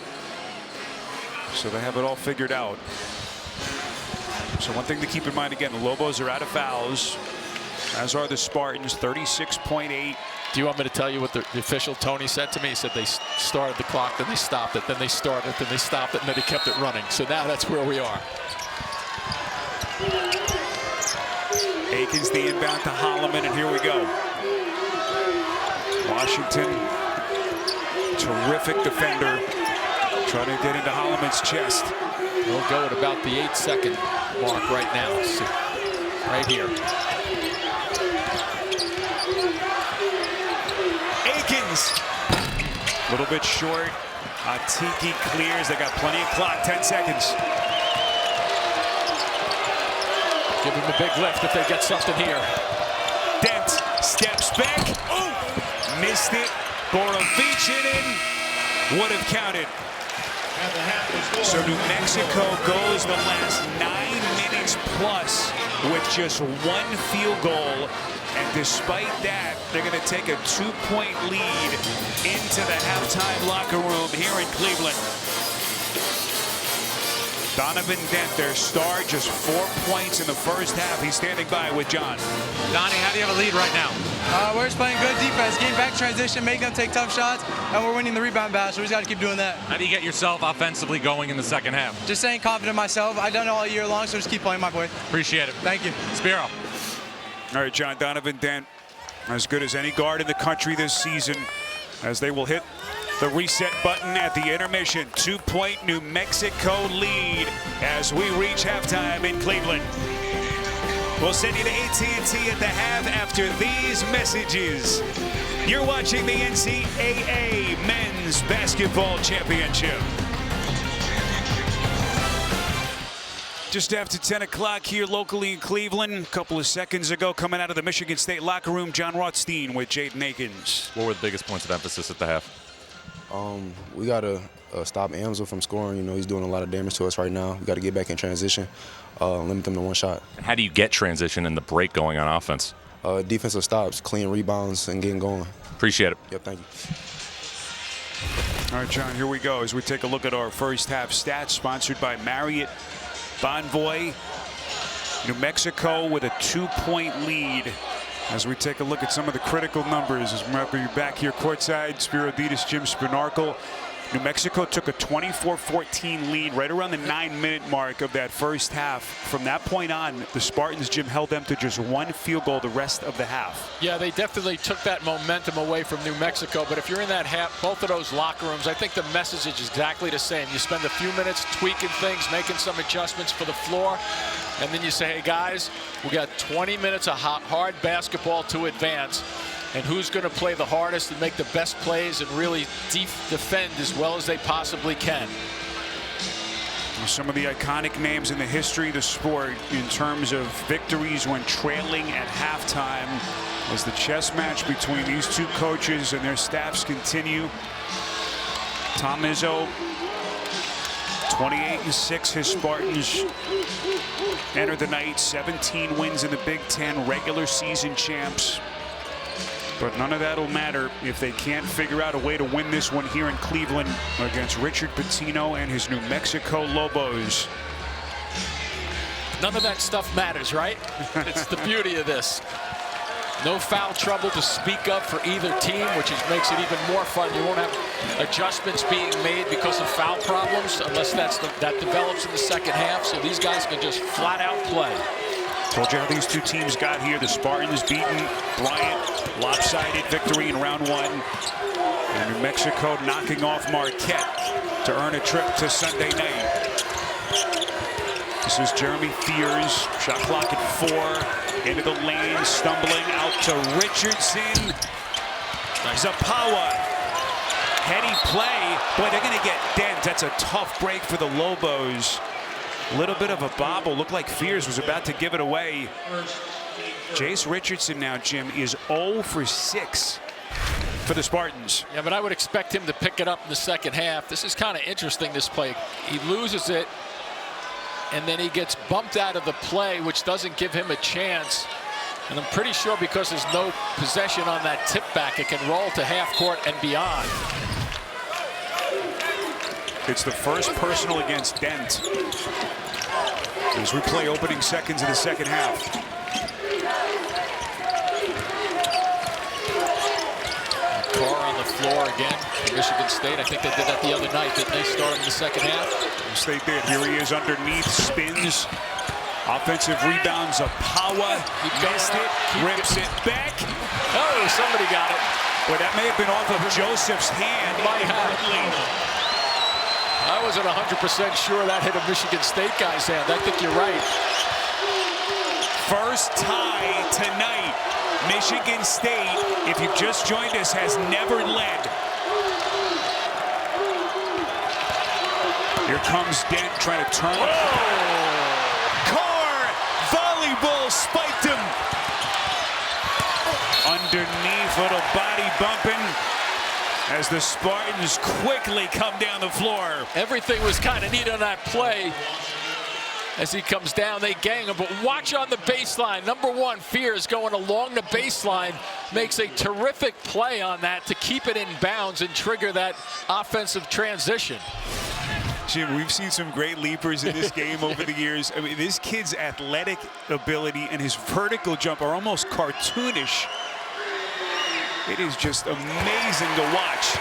So they have it all figured out. So one thing to keep in mind again, the Lobos are out of fouls, as are the Spartans. 36.8.
Do you want me to tell you what the official Tony said to me? He said they started the clock, then they stopped it, then they started it, then they stopped it, and then they kept it running. So now that's where we are.
Aikens the inbound to Holloman, and here we go. Washington, terrific defender, trying to get into Holloman's chest.
We'll go at about the 8-second mark right now. So right here.
Aikens, a little bit short. Atiki clears. They got plenty of clock. 10 seconds.
Give him a big lift if they get something here.
Dent steps back. Oh, missed it. Borovichinen would have counted. So New Mexico goes the last 9 minutes plus with just one field goal. And despite that, they're going to take a 2-point lead into the halftime locker room here in Cleveland. Donovan Dent, their star, just 4 points in the first half. He's standing by with John.
Donnie, how do you have a lead right now?
We're just playing good defense, getting back transition, making them take tough shots, and we're winning the rebound battle, so we just got to keep doing that.
How do you get yourself offensively going in the second half?
Just staying confident in myself. I've done it all year long, so just keep playing my boy.
Appreciate it.
Thank you.
Spiro.
All right, John, Donovan Dent, as good as any guard in the country this season, as they will hit the reset button at the intermission. 2-point New Mexico lead as we reach halftime in Cleveland. We'll send you to AT&T at the half after these messages. You're watching the NCAA Men's Basketball Championship. Just after 10 o'clock here locally in Cleveland. A couple of seconds ago, coming out of the Michigan State locker room, John Rothstein with Jaden Aikens.
What were the biggest points of emphasis at the half?
We got to stop Amsel from scoring. You know, he's doing a lot of damage to us right now. We got to get back in transition, limit them to one shot.
And how do you get transition and the break going on offense?
Defensive stops, clean rebounds, and getting going.
Appreciate it.
Yep, thank you.
All right, John, here we go as we take a look at our first half stats, sponsored by Marriott Bonvoy. New Mexico with a 2-point lead. As we take a look at some of the critical numbers, as we're back here courtside, Spiro Ditas, Jim Spinarkle. New Mexico took a 24-14 lead right around the 9-minute mark of that first half. From that point on, the Spartans, Jim, held them to just one field goal the rest of the half.
Yeah, they definitely took that momentum away from New Mexico. But if you're in that half, both of those locker rooms, I think the message is exactly the same. You spend a few minutes tweaking things, making some adjustments for the floor, and then you say, hey, guys, we got 20 minutes of hard basketball to advance. And who's going to play the hardest and make the best plays and really defend as well as they possibly can.
Some of the iconic names in the history of the sport in terms of victories when trailing at halftime, as the chess match between these two coaches and their staffs continue. Tom Izzo, 28-6, his Spartans enter the night. 17 wins in the Big Ten, regular season champs. But none of that will matter if they can't figure out a way to win this one here in Cleveland against Richard Pitino and his New Mexico Lobos.
None of that stuff matters, right? It's the beauty of this. No foul trouble to speak of for either team, which makes it even more fun. You won't have adjustments being made because of foul problems unless that develops in the second half. So these guys can just flat out play.
Told you how these two teams got here. The Spartans beating Bryant. Lopsided victory in round one. And New Mexico knocking off Marquette to earn a trip to Sunday night. This is Jeremy Fears. Shot clock at 4. Into the lane, stumbling out to Richardson. Zapawa. Heady play. Boy, they're going to get dent. That's a tough break for the Lobos. A little bit of a bobble. Looked like Fears was about to give it away. Jace Richardson now, Jim, is 0 for 6 for the Spartans.
Yeah, but I would expect him to pick it up in the second half. This is kind of interesting, this play. He loses it, and then he gets bumped out of the play, which doesn't give him a chance. And I'm pretty sure because there's no possession on that tip back, it can roll to half court and beyond.
It's the first personal against Dent as we play opening seconds of the second half.
Carr on the floor again for Michigan State. I think they did that the other night, didn't they, start in the second half?
State did. Here he is underneath, spins. Offensive rebounds, Zapawa. Missed it, rips it back.
Oh, somebody got it.
Well, that may have been off of Joseph's hand.
Might have. I wasn't 100% sure that hit a Michigan State guy's hand. I think you're right.
First tie tonight. Michigan State, if you've just joined us, has never led. Here comes Dent trying to turn. Carr, volleyball, spiked him. Underneath, little body bumping as the Spartans quickly come down the floor.
Everything was kind of neat on that play. As he comes down, they gang him, but watch on the baseline. Number 1, Fears going along the baseline, makes a terrific play on that to keep it in bounds and trigger that offensive transition.
Jim, we've seen some great leapers in this game over the years. I mean, this kid's athletic ability and his vertical jump are almost cartoonish. It is just amazing to watch.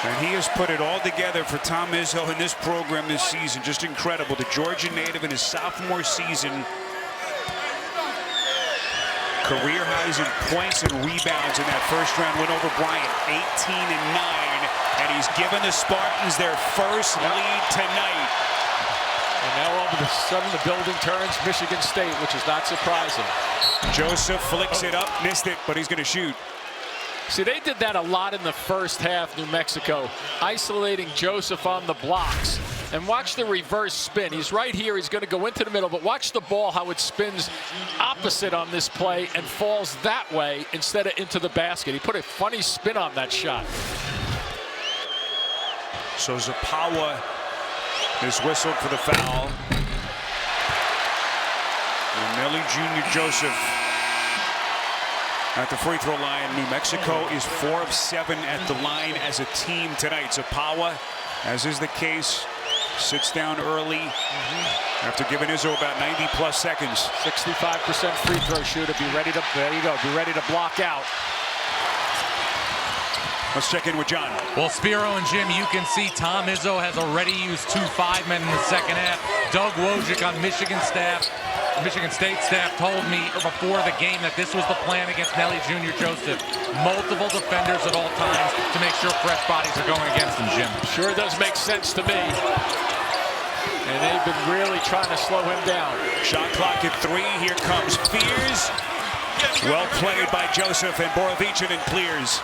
And he has put it all together for Tom Izzo in this program this season. Just incredible. The Georgia native in his sophomore season. Career highs in points and rebounds in that first round win over Bryant. 18 and 9. And he's given the Spartans their first lead tonight.
And now all of a sudden the building turns Michigan State, which is not surprising.
Joseph flicks it up, missed it, but he's going to shoot.
See, they did that a lot in the first half, New Mexico, isolating Joseph on the blocks. And watch the reverse spin. He's right here. He's going to go into the middle, but watch the ball, how it spins opposite on this play and falls that way instead of into the basket. He put a funny spin on that shot.
So Zapawa is whistled for the foul. And Nelly Jr. Joseph at the free throw line. New Mexico is 4 of 7 at the line as a team tonight. Zapawa, as is the case, sits down early after giving Izzo about 90+ seconds.
65% free throw shooter. Be ready to, there you go, be ready to block out.
Let's check in with John.
Well, Spiro and Jim, you can see Tom Izzo has already used 2 5-men in the second half. Doug Wojcik on Michigan State staff told me before the game that this was the plan against Nelly Jr. Joseph. Multiple defenders at all times to make sure fresh bodies are going against him, Jim.
Sure does make sense to me. And they've been really trying to slow him down.
Shot clock at 3. Here comes Fears. Well played by Joseph, and Borovichinen clears.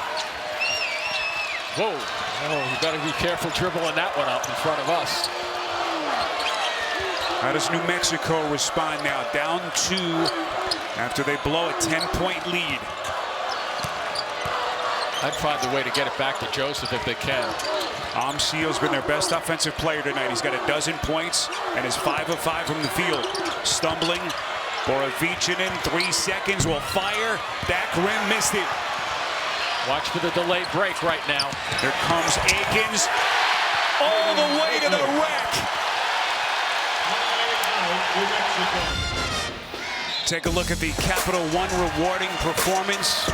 Whoa. Oh, you better be careful dribbling that one up in front of us.
How does New Mexico respond now? Down 2 after they blow a 10-point lead.
I'd find a way to get it back to Joseph if they can.
Amseal's been their best offensive player tonight. He's got 12 points and is 5 of 5 from the field. Stumbling. Borovichinen, 3 seconds, will fire. Back rim, missed it.
Watch for the delayed break right now.
Here comes Akins. All the way to the rack. Take a look at the Capital One rewarding performance.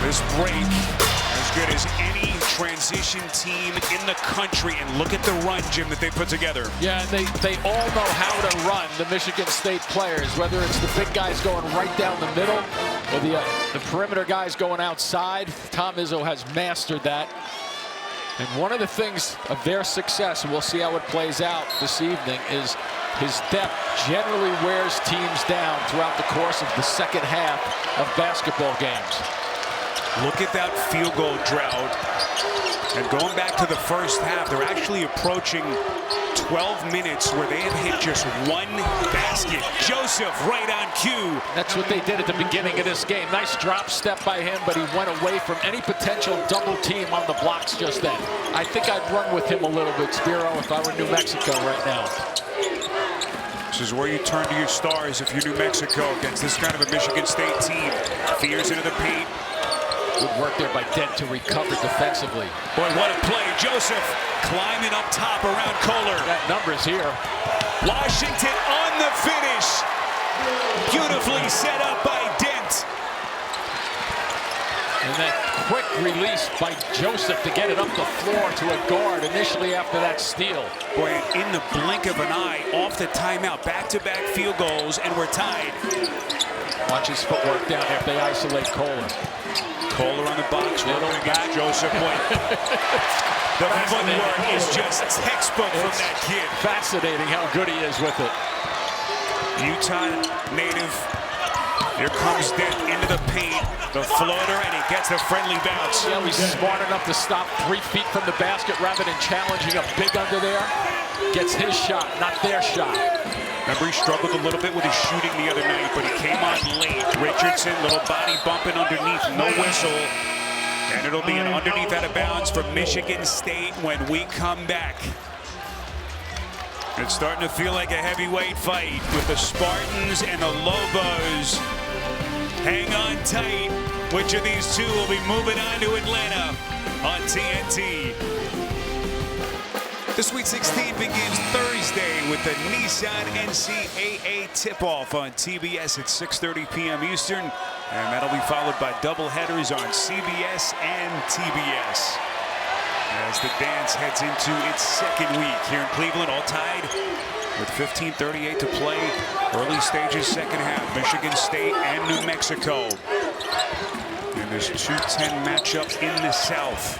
This break, as good as any transition team in the country. And look at the run, Jim, that they put together.
Yeah, and they all know how to run, the Michigan State players, whether it's the big guys going right down the middle or the perimeter guys going outside. Tom Izzo has mastered that. And one of the things of their success, and we'll see how it plays out this evening, is his depth generally wears teams down throughout the course of the second half of basketball games.
Look at that field goal drought. And going back to the first half, they're actually approaching 12 minutes where they have hit just one basket. Joseph right on cue.
That's what they did at the beginning of this game. Nice drop step by him, but he went away from any potential double team on the blocks just then. I think I'd run with him a little bit, Spiro, if I were New Mexico right now.
This is where you turn to your stars if you're New Mexico against this kind of a Michigan State team. Fears into the paint.
Good work there by Dent to recover defensively.
Boy, what a play. Joseph climbing up top around Kohler.
That number's here.
Washington on the finish. Beautifully set up by Dent.
And that quick release by Joseph to get it up the floor to a guard initially after that steal.
Boy, in the blink of an eye, off the timeout, back-to-back field goals, and we're tied.
Watch his footwork down there if they isolate Kohler.
Kohler on the box, working against Joseph. Boy, the footwork is just textbook from that kid.
Fascinating how good he is with it.
Utah native. Here comes Dent into the paint. The floater, and he gets a friendly bounce.
Yeah, he's smart enough to stop 3 feet from the basket rather than challenging a big under there. Gets his shot, not their shot.
Remember, he struggled a little bit with his shooting the other night, but he came on late. Richardson, little body bumping underneath, no whistle. And it'll be an underneath out of bounds for Michigan State when we come back. It's starting to feel like a heavyweight fight with the Spartans and the Lobos. Hang on tight. Which of these two will be moving on to Atlanta on TNT? The Sweet 16 begins Thursday with the Nissan NCAA tip-off on TBS at 6:30 p.m. Eastern, and that'll be followed by doubleheaders on CBS and TBS. As the dance heads into its second week here in Cleveland, all tied with 15:38 to play. Early stages, second half, Michigan State and New Mexico. And this 2-10 matchup in the South.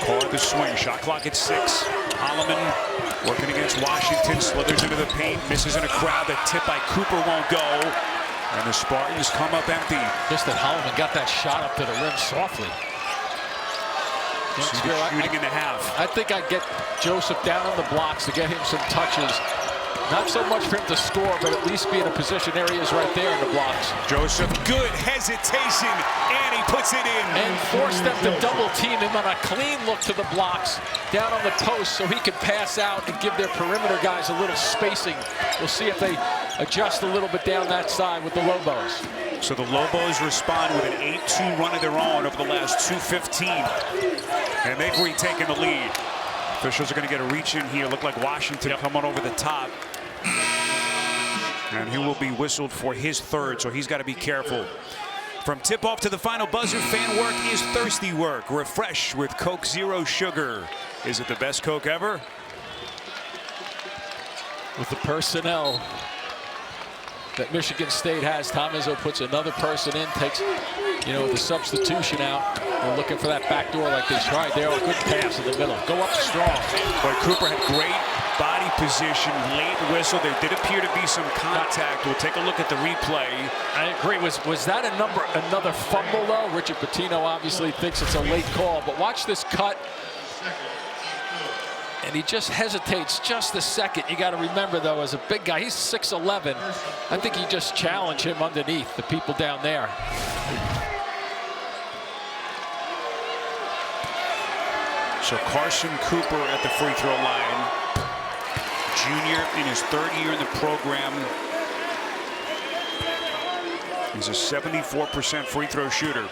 Carr the swing, shot clock at 6. Holloman working against Washington, slithers into the paint, misses in a crowd. The tip by Cooper won't go. And the Spartans come up empty.
Just that Holloman got that shot up to the rim softly.
Shooting in the half.
I think I'd get Joseph down on the blocks to get him some touches. Not so much for him to score, but at least be in a position areas right there in the blocks.
Joseph, good hesitation, and he puts it in.
And force them to double team him on a clean look to the blocks down on the post so he can pass out and give their perimeter guys a little spacing. We'll see if they adjust a little bit down that side with the Lobos.
So the Lobos respond with an 8-2 run of their own over the last 2:15. And they've retaken the lead. Officials are going to get a reach in here. Look like Washington coming over the top. And he will be whistled for his third, so he's got to be careful. From tip-off to the final buzzer, fan work is thirsty work. Refresh with Coke Zero Sugar. Is it the best Coke ever?
With the personnel that Michigan State has, Tom Izzo puts another person in, takes, the substitution out. They're looking for that back door like they tried there. A good pass in the middle. Go up strong.
But Cooper had great body position, late whistle. There did appear to be some contact. We'll take a look at the replay.
I agree. Was that another fumble, though? Richard Pitino obviously thinks it's a late call. But watch this cut. And he just hesitates just a second. You got to remember, though, as a big guy, he's 6'11". I think he just challenged him underneath, the people down there.
So Carson Cooper at the free throw line. Junior in his third year in the program. He's a 74% free throw shooter.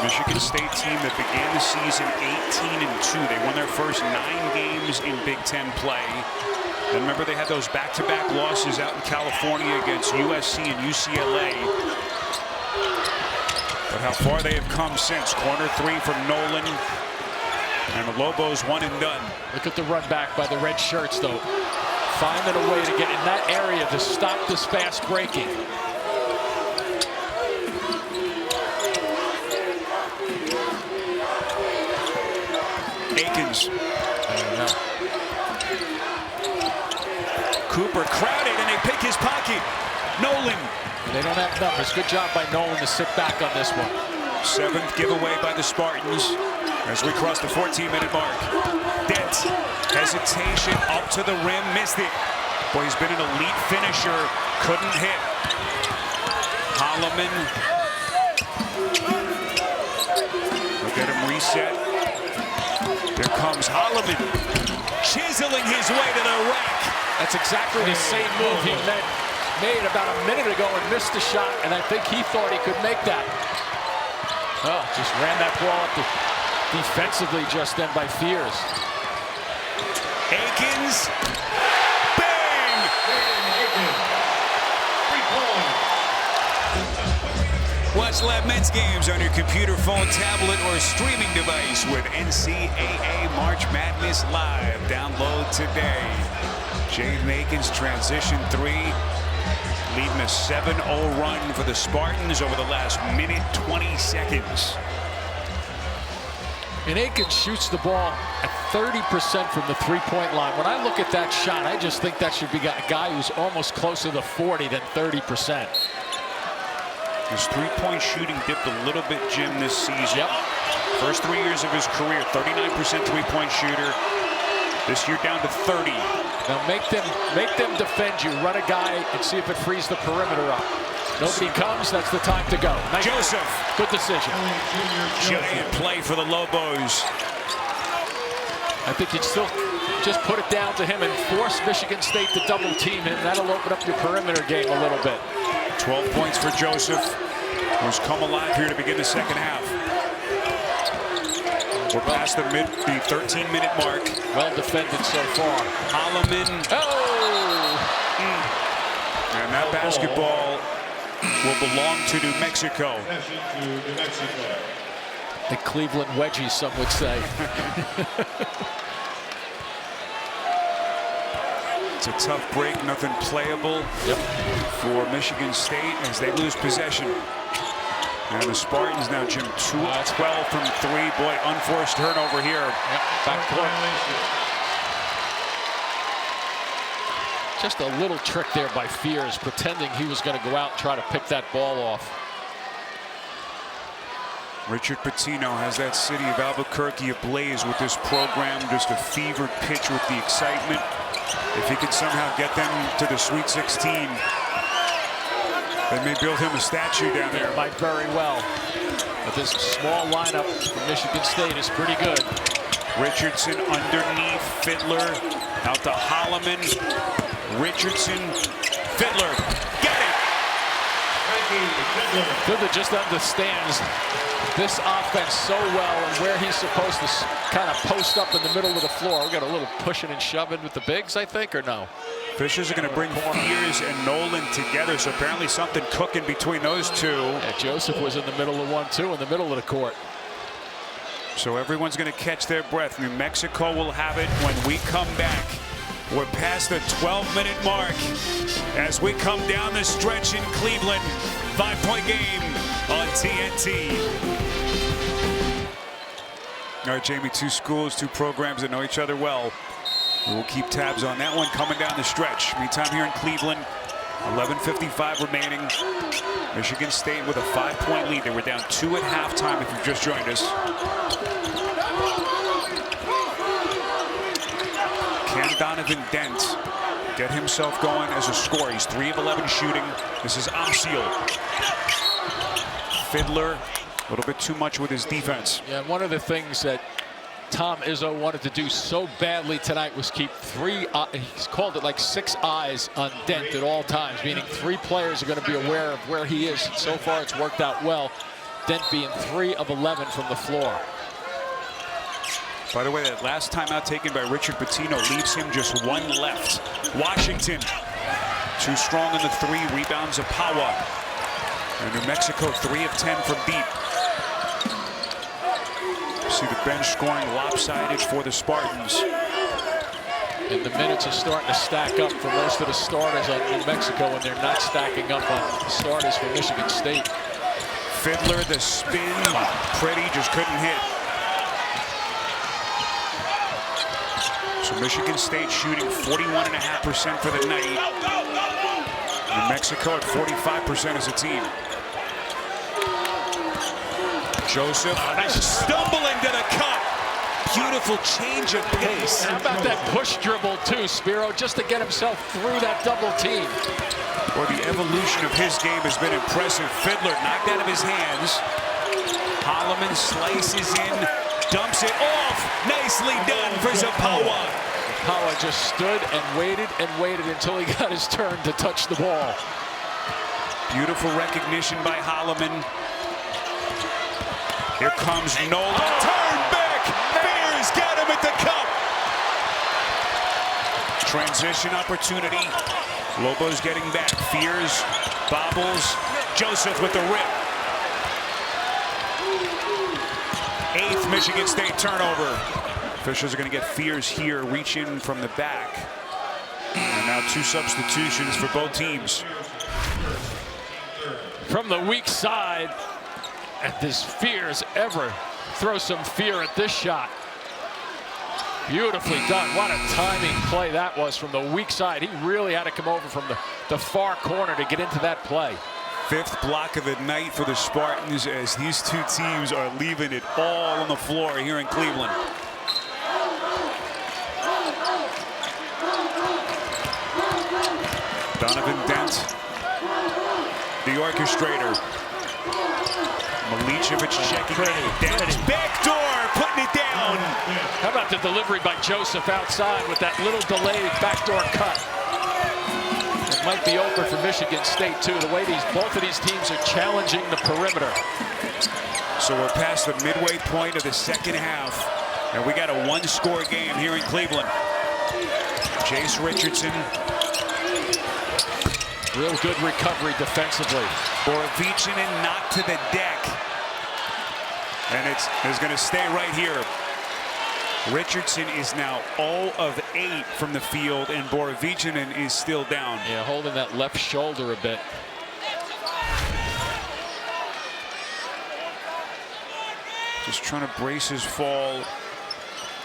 Michigan State team that began the season 18-2. They won their first 9 games in Big Ten play. And remember, they had those back-to-back losses out in California against USC and UCLA. But how far they have come since. Corner 3 from Nolan. And the Lobos one and done.
Look at the run back by the red shirts, though. Finding a way to get in that area to stop this fast breaking.
Akins. Cooper crowded, and they pick his pocket. Nolan.
They don't have numbers. Good job by Nolan to sit back on this one.
7th giveaway by the Spartans as we cross the 14-minute mark. Dent, hesitation up to the rim, missed it. Boy, he's been an elite finisher, couldn't hit. Holloman. Look at him reset. Here comes Holloman, chiseling his way to the rack.
That's exactly the same move he made about a minute ago and missed the shot, and I think he thought he could make that. Oh, just ran that ball up defensively just then by Fears.
Akins, bang! Watch live men's games on your computer, phone, tablet, or streaming device with NCAA March Madness Live. Download today. Jaden Akins, transition 3, leading a 7-0 run for the Spartans over the last minute 20 seconds.
And Akins shoots the ball at 30% from the three-point line. When I look at that shot, I just think that should be a guy who's almost closer to 40 than 30%.
His three-point shooting dipped a little bit, Jim, this season.
Yep.
First 3 years of his career, 39% three-point shooter. This year down to 30.
Now make them defend you. Run a guy and see if it frees the perimeter up. Nobody comes, that's the time to go. Nice.
Joseph.
Good decision.
Giant play for the Lobos.
I think you'd still just put it down to him and force Michigan State to double team him. That'll open up your perimeter game a little bit.
12 points for Joseph, who's come alive here to begin the second half. We're past the 13-minute mark.
Well defended so far.
Holloman.
Oh!
And that basketball will belong to New Mexico.
The Cleveland wedgie, some would say.
It's a tough break, nothing playable for Michigan State as they lose possession. And the Spartans now, Jim, 2 of 12 from 3. Boy, unforced turnover here.
Back court. Just a little trick there by Fears, pretending he was going to go out and try to pick that ball off.
Richard Pitino has that city of Albuquerque ablaze with this program. Just a fevered pitch with the excitement. If he could somehow get them to the Sweet 16, they may build him a statue down there.
Might very well. But this small lineup from Michigan State is pretty good.
Richardson underneath, Fiddler out to Holloman. Richardson, Fiddler, get it!
Fiddler just understands this offense so well and where he's supposed to kind of post up in the middle of the floor. We got a little pushing and shoving with the bigs, I think, or no?
Fishers are going to bring Fears and Nolan together, so apparently something cooking between those two.
Yeah, Joseph was in the middle of one, too, in the middle of the court.
So everyone's going to catch their breath. New Mexico will have it when we come back. We're past the 12-minute mark as we come down the stretch in Cleveland. 5-point game on TNT. All right, Jamie, 2 schools, 2 programs that know each other well. We'll keep tabs on that one coming down the stretch. Meantime, here in Cleveland, 11:55 remaining. Michigan State with a 5-point lead. They were down 2 at halftime if you've just joined us. Can Donovan Dent get himself going as a scorer? He's 3 of 11 shooting. This is Amsiel. Fiddler, a little bit too much with his defense.
Yeah, one of the things that Tom Izzo wanted to do so badly tonight was keep 3, he's called it like 6 eyes on Dent at all times, meaning 3 players are going to be aware of where he is. So far, it's worked out well. Dent being 3 of 11 from the floor.
By the way, that last timeout taken by Richard Pitino leaves him just 1 left. Washington, too strong in the 3, rebounds Apawa. And New Mexico 3 of 10 from deep. See the bench scoring lopsided for the Spartans.
And the minutes are starting to stack up for most of the starters on New Mexico, and they're not stacking up on the starters for Michigan State.
Fiddler, the spin, pretty, just couldn't hit. So Michigan State shooting 41.5% for the night. New Mexico at 45% as a team. Joseph, stumbling to the cup. Beautiful change of pace.
How about that push dribble too, Spiro, just to get himself through that double team.
Well, the evolution of his game has been impressive. Fiddler knocked out of his hands. Holloman slices in, dumps it off. Nicely done for Zapawa.
Zapawa just stood and waited until he got his turn to touch the ball.
Beautiful recognition by Holloman. Here comes Nolan. Turn back. Fears got him at the cup. Transition opportunity. Lobo's getting back. Fears bobbles. Joseph with the rip. 8th Michigan State turnover. Officials are going to get Fears here, reach in from the back. And now 2 substitutions for both teams.
From the weak side, and does Fears ever throw some fear at this shot? Beautifully done. What a timing play that was from the weak side. He really had to come over from the far corner to get into that play.
5th block of the night for the Spartans as these 2 teams are leaving it all on the floor here in Cleveland. Donovan Dent, the orchestrator. Milicevic checking in. Dent, backdoor, putting it down.
How about the delivery by Joseph outside with that little delayed backdoor cut? It might be open for Michigan State too. The way both of these teams are challenging the perimeter.
So we're past the midway point of the second half, and we got a 1-score game here in Cleveland. Jace Richardson.
Real good recovery defensively.
Borovicinen knocked to the deck. And it's going to stay right here. Richardson is now 0 of 8 from the field, and Borovicinen is still down.
Yeah, holding that left shoulder a bit.
Just trying to brace his fall.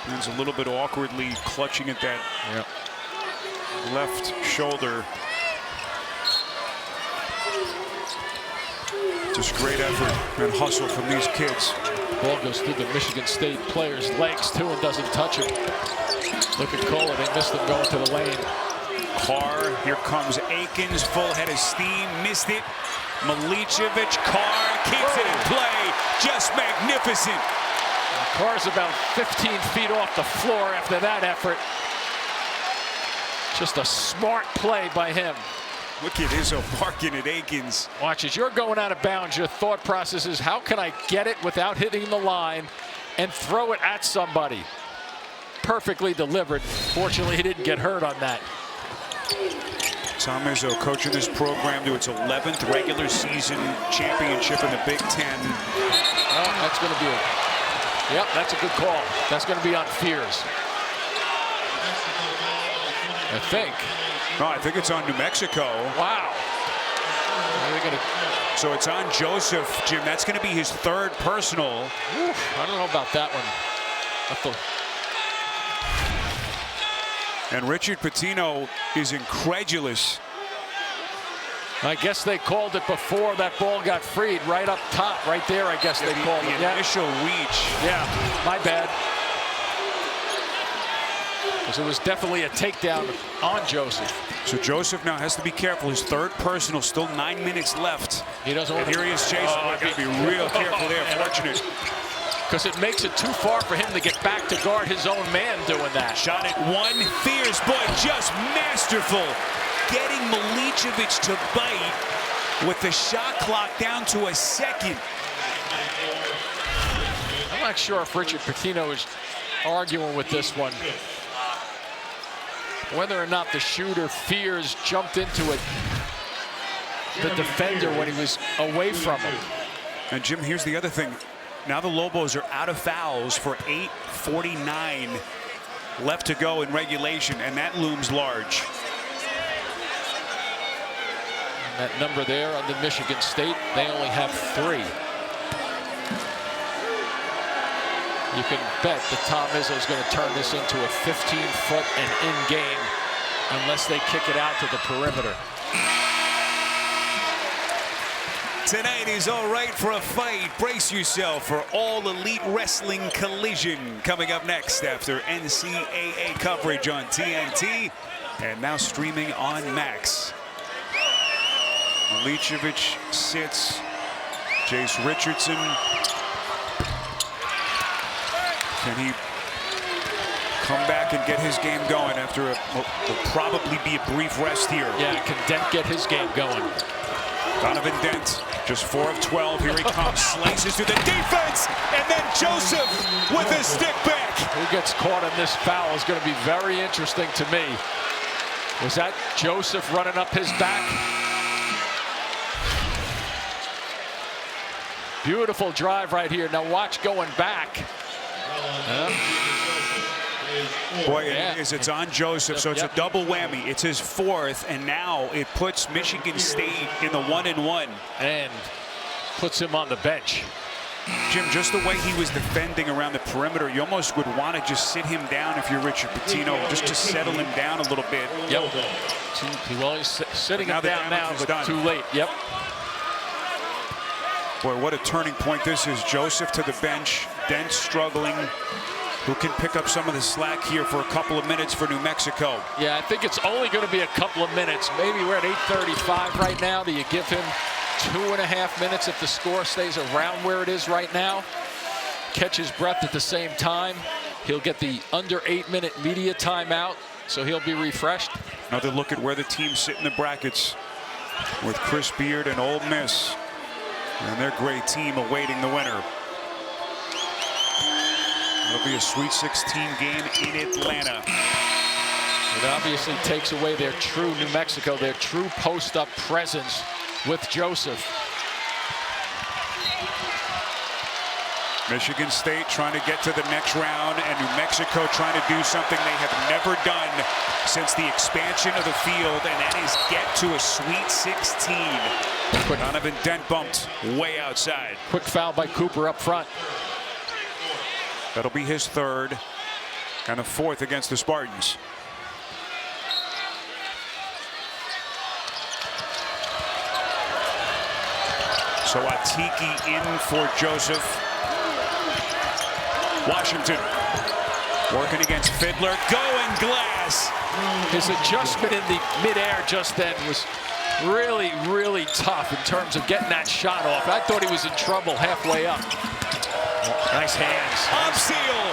He's a little bit awkwardly clutching at that left shoulder. Just great effort and hustle from these kids.
Ball goes through the Michigan State player's legs too and doesn't touch him. Look at Kohler, they missed him going to the lane.
Carr, here comes Akins, full head of steam, missed it. Milicevic, Carr keeps it in play, just magnificent.
Carr's about 15 feet off the floor after that effort. Just a smart play by him.
Look at Izzo barking at Akins.
Watch, as you're going out of bounds, your thought process is, how can I get it without hitting the line and throw it at somebody? Perfectly delivered. Fortunately, he didn't get hurt on that.
Tom Izzo coaching this program to its 11th regular season championship in the Big Ten.
Oh, that's going to be yep, that's a good call. That's going to be on Fears, I think.
No, I think it's on New Mexico.
Wow.
So it's on Joseph, Jim. That's going to be his 3rd personal.
I don't know about that one.
And Richard Pitino is incredulous.
I guess they called it before that ball got freed, right up top, right there. I guess they called it.
The initial reach.
Yeah, my bad. Because it was definitely a takedown on Joseph.
So Joseph now has to be careful. His 3rd personal, still 9 minutes left.
He doesn't want
to. Here he is chasing. Got to be real careful there. Fortunate.
Because it makes it too far for him to get back to guard his own man doing that.
Shot at 1. Fears, boy, just masterful. Getting Milicevic to bite with the shot clock down to a second.
I'm not sure if Richard Pitino is arguing with this one. Whether or not the shooter fears jumped into it, the defender when he was away from him.
And Jim, here's the other thing. Now the Lobos are out of fouls for 8:49 left to go in regulation, and that looms large.
And that number there on the Michigan State, they only have 3. You can bet that Tom Izzo is going to turn this into a 15-foot and in game unless they kick it out to the perimeter.
Tonight is all right for a fight. Brace yourself for All Elite Wrestling Collision coming up next after NCAA coverage on TNT and now streaming on Max. Milicevic sits. Jace Richardson. Can he come back and get his game going after what will probably be a brief rest here?
Yeah, can Dent get his game going?
Donovan Dent, just 4 of 12. Here he comes, slices through the defense, and then Joseph with his stick back.
Who gets caught in this foul is going to be very interesting to me. Was that Joseph running up his back? Beautiful drive right here. Now watch going back.
Boy, it's on Joseph, so it's a double whammy. It's his 4th, and now it puts Michigan State in the 1-and-1.
And puts him on the bench.
Jim, just the way he was defending around the perimeter, you almost would want to just sit him down if you're Richard Pitino, just to settle him down a little bit.
Yep. Well, he's sitting him down now, but too late. Yep.
Boy, what a turning point this is. Joseph to the bench, Dent struggling. Who can pick up some of the slack here for a couple of minutes for New Mexico?
Yeah, I think it's only going to be a couple of minutes. Maybe we're at 8:35 right now. Do you give him 2.5 minutes if the score stays around where it is right now? Catch his breath at the same time. He'll get the under 8-minute media timeout, so he'll be refreshed.
Another look at where the teams sit in the brackets with Chris Beard and Ole Miss and their great team awaiting the winner. It'll be a Sweet 16 game in Atlanta.
It obviously takes away their true New Mexico, their true post-up presence with Joseph.
Michigan State trying to get to the next round, and New Mexico trying to do something they have never done since the expansion of the field, and that is get to a Sweet 16. Donovan Dent bumped way outside.
Quick foul by Cooper up front.
That'll be his 3rd and a 4th against the Spartans. So Atiki in for Joseph. Washington working against Fiddler. Going glass.
His adjustment in the midair just then was really, really tough in terms of getting that shot off. I thought he was in trouble halfway up. Nice hands.
On seal.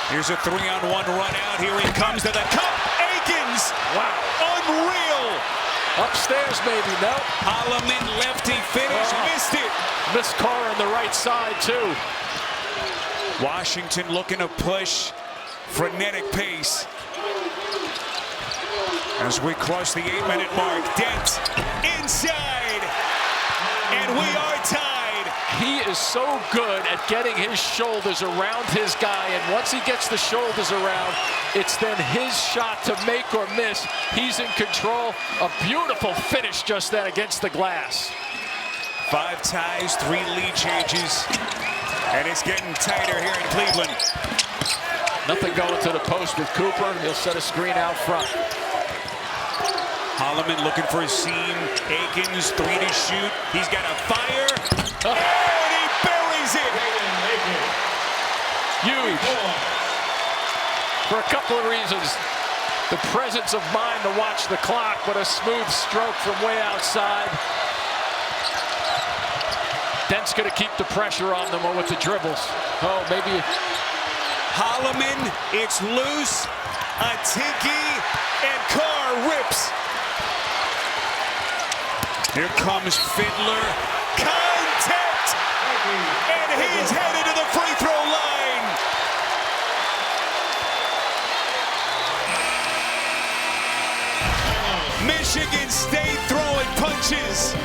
Here's a 3-on-1 run out. Here he comes to the cup. Akins.
Wow.
Unreal.
Upstairs maybe, no.
Holloman lefty finish. Missed it.
Missed Carr on the right side too.
Washington looking to push. Frenetic pace. As we cross the 8-minute mark. Dent inside. And we are tied.
He is so good at getting his shoulders around his guy, and once he gets the shoulders around, it's then his shot to make or miss. He's in control. A beautiful finish just then against the glass.
5 ties, 3 lead changes, and it's getting tighter here in Cleveland.
Nothing going to the post with Cooper. He'll set a screen out front.
Holloman looking for a seam. Akins, 3 to shoot. He's got a fire. And he buries it.
Huge. For a couple of reasons. The presence of mind to watch the clock, but a smooth stroke from way outside. Dent's going to keep the pressure on them with the dribbles. Oh, maybe.
Holloman, it's loose. Atiki, and Carr rips. Here comes Fiddler. Contact! And he's headed to the free throw line. Michigan State throwing punches.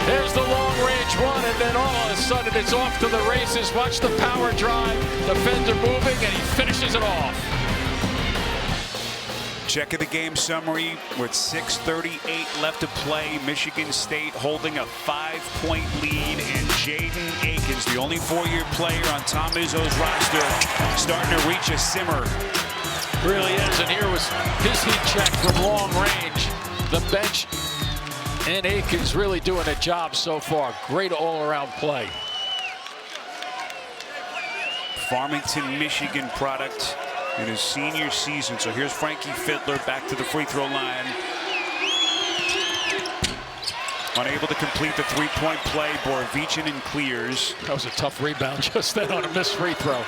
Here's the long-range one, and then all of a sudden it's off to the races. Watch the power drive. Defender moving, and he finishes it off.
Check of the game summary with 6:38 left to play. Michigan State holding a 5-point lead, and Jaden Akins, the only four-year player on Tom Izzo's roster, starting to reach a simmer.
Really is, and here was his heat check from long range. The bench and Akins really doing a job so far. Great all-around play.
Farmington, Michigan product in his senior season. So here's Frankie Fiddler back to the free throw line. Unable to complete the three-point play. Borovichin clears.
That was a tough rebound just then on a missed free throw.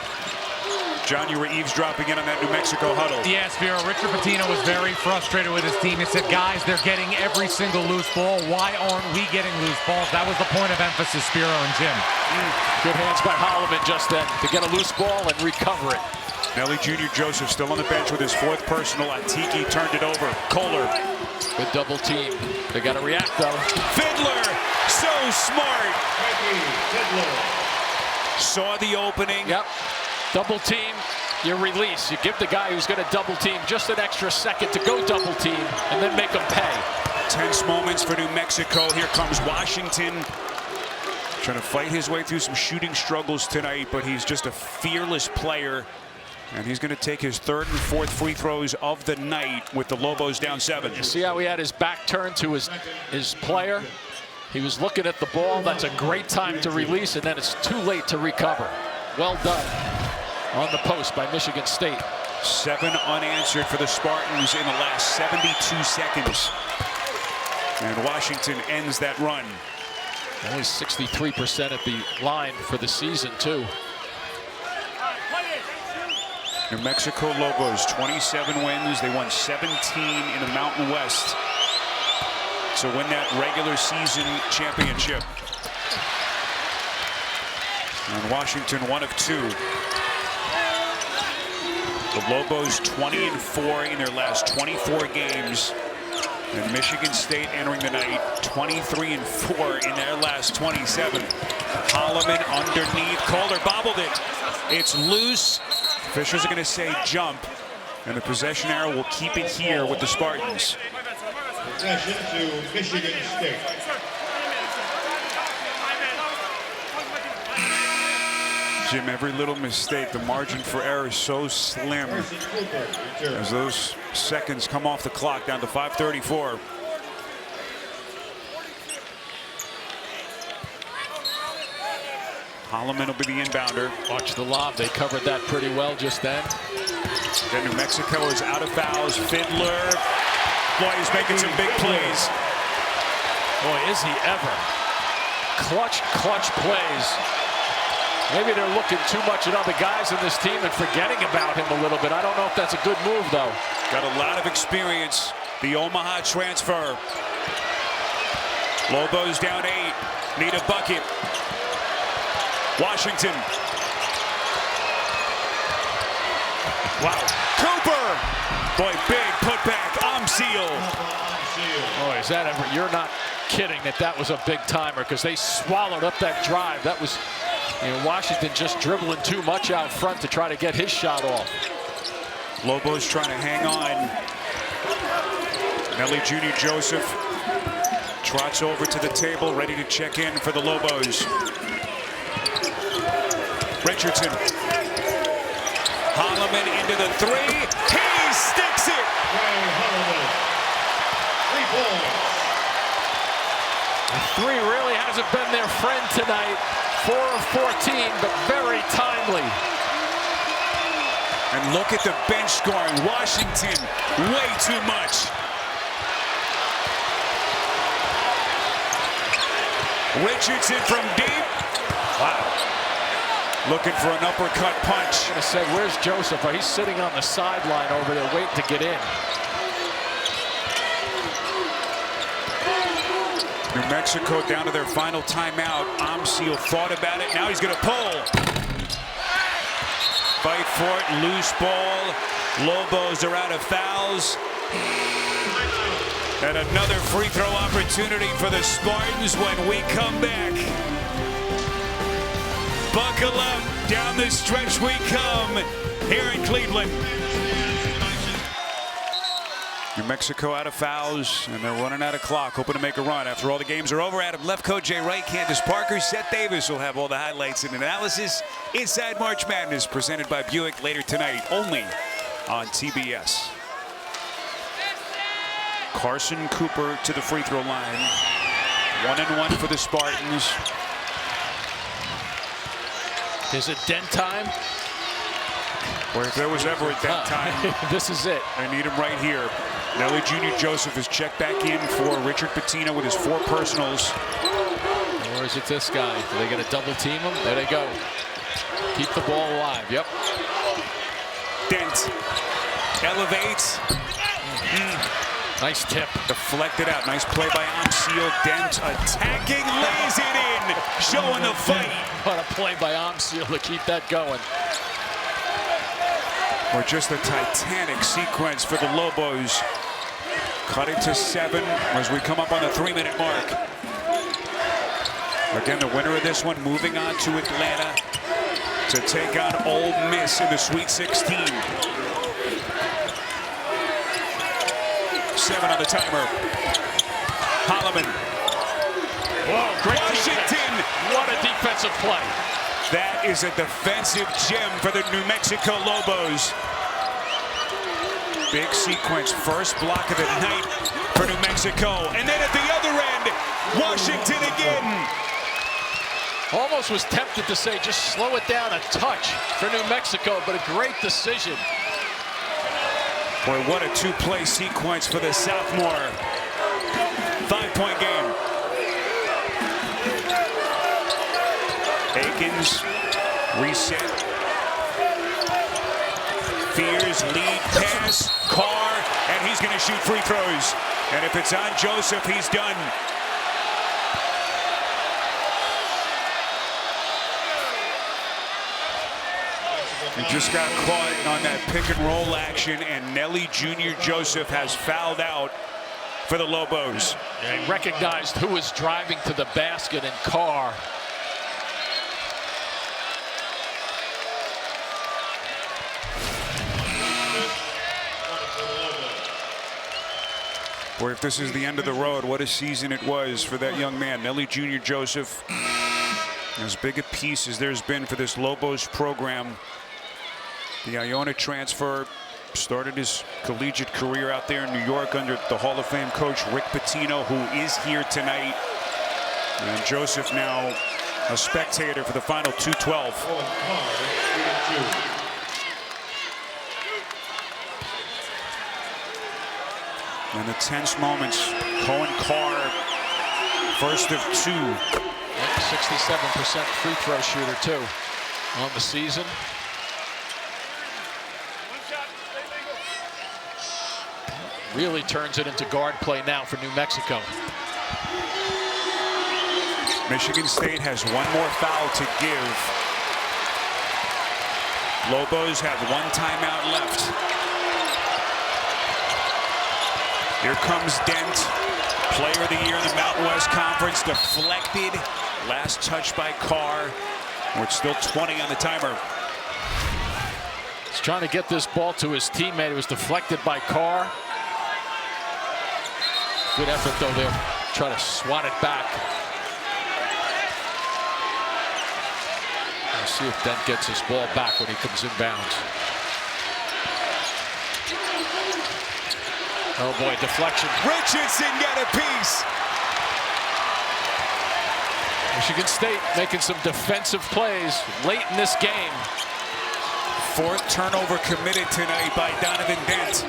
John, you were eavesdropping in on that New Mexico huddle.
Yeah, Spiro, Richard Pitino was very frustrated with his team. He said, guys, they're getting every single loose ball. Why aren't we getting loose balls? That was the point of emphasis, Spiro and Jim.
Good hands by Holloman just then to get a loose ball and recover it.
Nelly Jr. Joseph still on the bench with his fourth personal. Atiki turned it over. Kohler.
Good double team. They got to react, though.
Fiddler, so smart.
Fiddler.
Saw the opening.
Yep. Double team, you release. You give the guy who's going to double team just an extra second to go double team and then make him pay.
Tense moments for New Mexico. Here comes Washington. Trying to fight his way through some shooting struggles tonight, but he's just a fearless player. And he's going to take his third and fourth free throws of the night with the Lobos down 7.
You see how he had his back turned to his player? He was looking at the ball. That's a great time to release, and then it's too late to recover. Well done on the post by Michigan State.
7 unanswered for the Spartans in the last 72 seconds. And Washington ends that run.
Only 63% at the line for the season, too.
New Mexico Lobos, 27 wins. They won 17 in the Mountain West to win that regular season championship. And Washington, 1 of 2. The Lobos 20-4 in their last 24 games. And Michigan State entering the night 23-4 in their last 27. Holloman underneath. Kohler bobbled it. It's loose. Officials are going to say jump. And the possession arrow will keep it here with the Spartans.
Possession to Michigan State.
Jim, every little mistake, the margin for error is so slim as those seconds come off the clock down to 5:34. Holloman will be the inbounder.
Watch the lob. They covered that pretty well just then.
Then New Mexico is out of fouls. Fiddler. Boy, he's making some big plays.
Boy, is he ever. Clutch plays. Maybe they're looking too much at other guys in this team and forgetting about him a little bit. I don't know if that's a good move, though.
Got a lot of experience. The Omaha transfer. Lobos down 8. Need a bucket. Washington. Wow. Cooper. Boy, big putback. Seal.
Boy, is that ever? You're not kidding that was a big timer, because they swallowed up that drive. That was, Washington just dribbling too much out front to try to get his shot off.
Lobos trying to hang on. Nelly Jr. Joseph trots over to the table, ready to check in for the Lobos. Richardson. Holloman into the 3. He sticks it.
The 3 really hasn't been their friend tonight. 4 of 14, but very timely.
And look at the bench scoring. Washington, way too much. Richardson from deep. Wow. Looking for an uppercut punch.
I'm gonna say, where's Joseph? He's sitting on the sideline over there waiting to get in.
New Mexico down to their final timeout. Amsiel thought about it. Now he's going to pull. Fight for it. Loose ball. Lobos are out of fouls. And another free throw opportunity for the Spartans when we come back. Buckle up. Down the stretch we come here in Cleveland. New Mexico out of fouls, and they're running out of clock, hoping to make a run. After all the games are over, Adam Lefkoe, Jay Wright, Candace Parker, Seth Davis will have all the highlights and analysis inside March Madness, presented by Buick later tonight, only on TBS. Carson Cooper to the free throw line. 1-and-1 for the Spartans.
Is it dent time?
Or if there was ever a dent time,
this is it.
I need him right here. Nelly Jr. Joseph is checked back in for Richard Pitino with his 4 personals.
Or is it this guy? Are they going to double team him? There they go. Keep the ball alive. Yep.
Dent elevates.
Nice tip.
Deflected out. Nice play by Amsiel. Dent attacking, lays it in, showing the fight.
What a play by Amsiel to keep that going.
Or just a titanic sequence for the Lobos. Cut it to 7 as we come up on the 3-minute mark. Again, the winner of this one moving on to Atlanta to take on Ole Miss in the Sweet 16. 7 on the timer. Holloman.
Whoa, great
Washington.
What a defensive play.
That is a defensive gem for the New Mexico Lobos. Big sequence, first block of the night for New Mexico. And then at the other end, Washington again.
Almost was tempted to say just slow it down a touch for New Mexico, but a great decision.
Boy, what a 2-play sequence for the sophomore. 5-point game. Akins, reset. Fears, lead pass, Carr, and he's going to shoot free throws. And if it's on Joseph, he's done. He just got caught on that pick and roll action, and Nelly Jr. Joseph has fouled out for the Lobos.
And he recognized who was driving to the basket in Carr.
Boy, if this is the end of the road, what a season it was for that young man, Nelly Jr. Joseph. As big a piece as there's been for this Lobos program. The Iona transfer started his collegiate career out there in New York under the Hall of Fame coach Rick Pitino, who is here tonight. And Joseph now a spectator for the final 2-12. In the tense moments, Cohen Carr, first of 2.
67% free throw shooter too on the season. Really turns it into guard play now for New Mexico.
Michigan State has one more foul to give. Lobos have 1 timeout left. Here comes Dent, player of the year in the Mountain West Conference, deflected. Last touch by Carr. We're still 20 on the timer.
He's trying to get this ball to his teammate. It was deflected by Carr. Good effort, though. They'll try to swat it back. We'll see if Dent gets his ball back when he comes inbounds. Oh boy, deflection.
Richardson got a piece.
Michigan State making some defensive plays late in this game.
4th turnover committed tonight by Donovan Dent.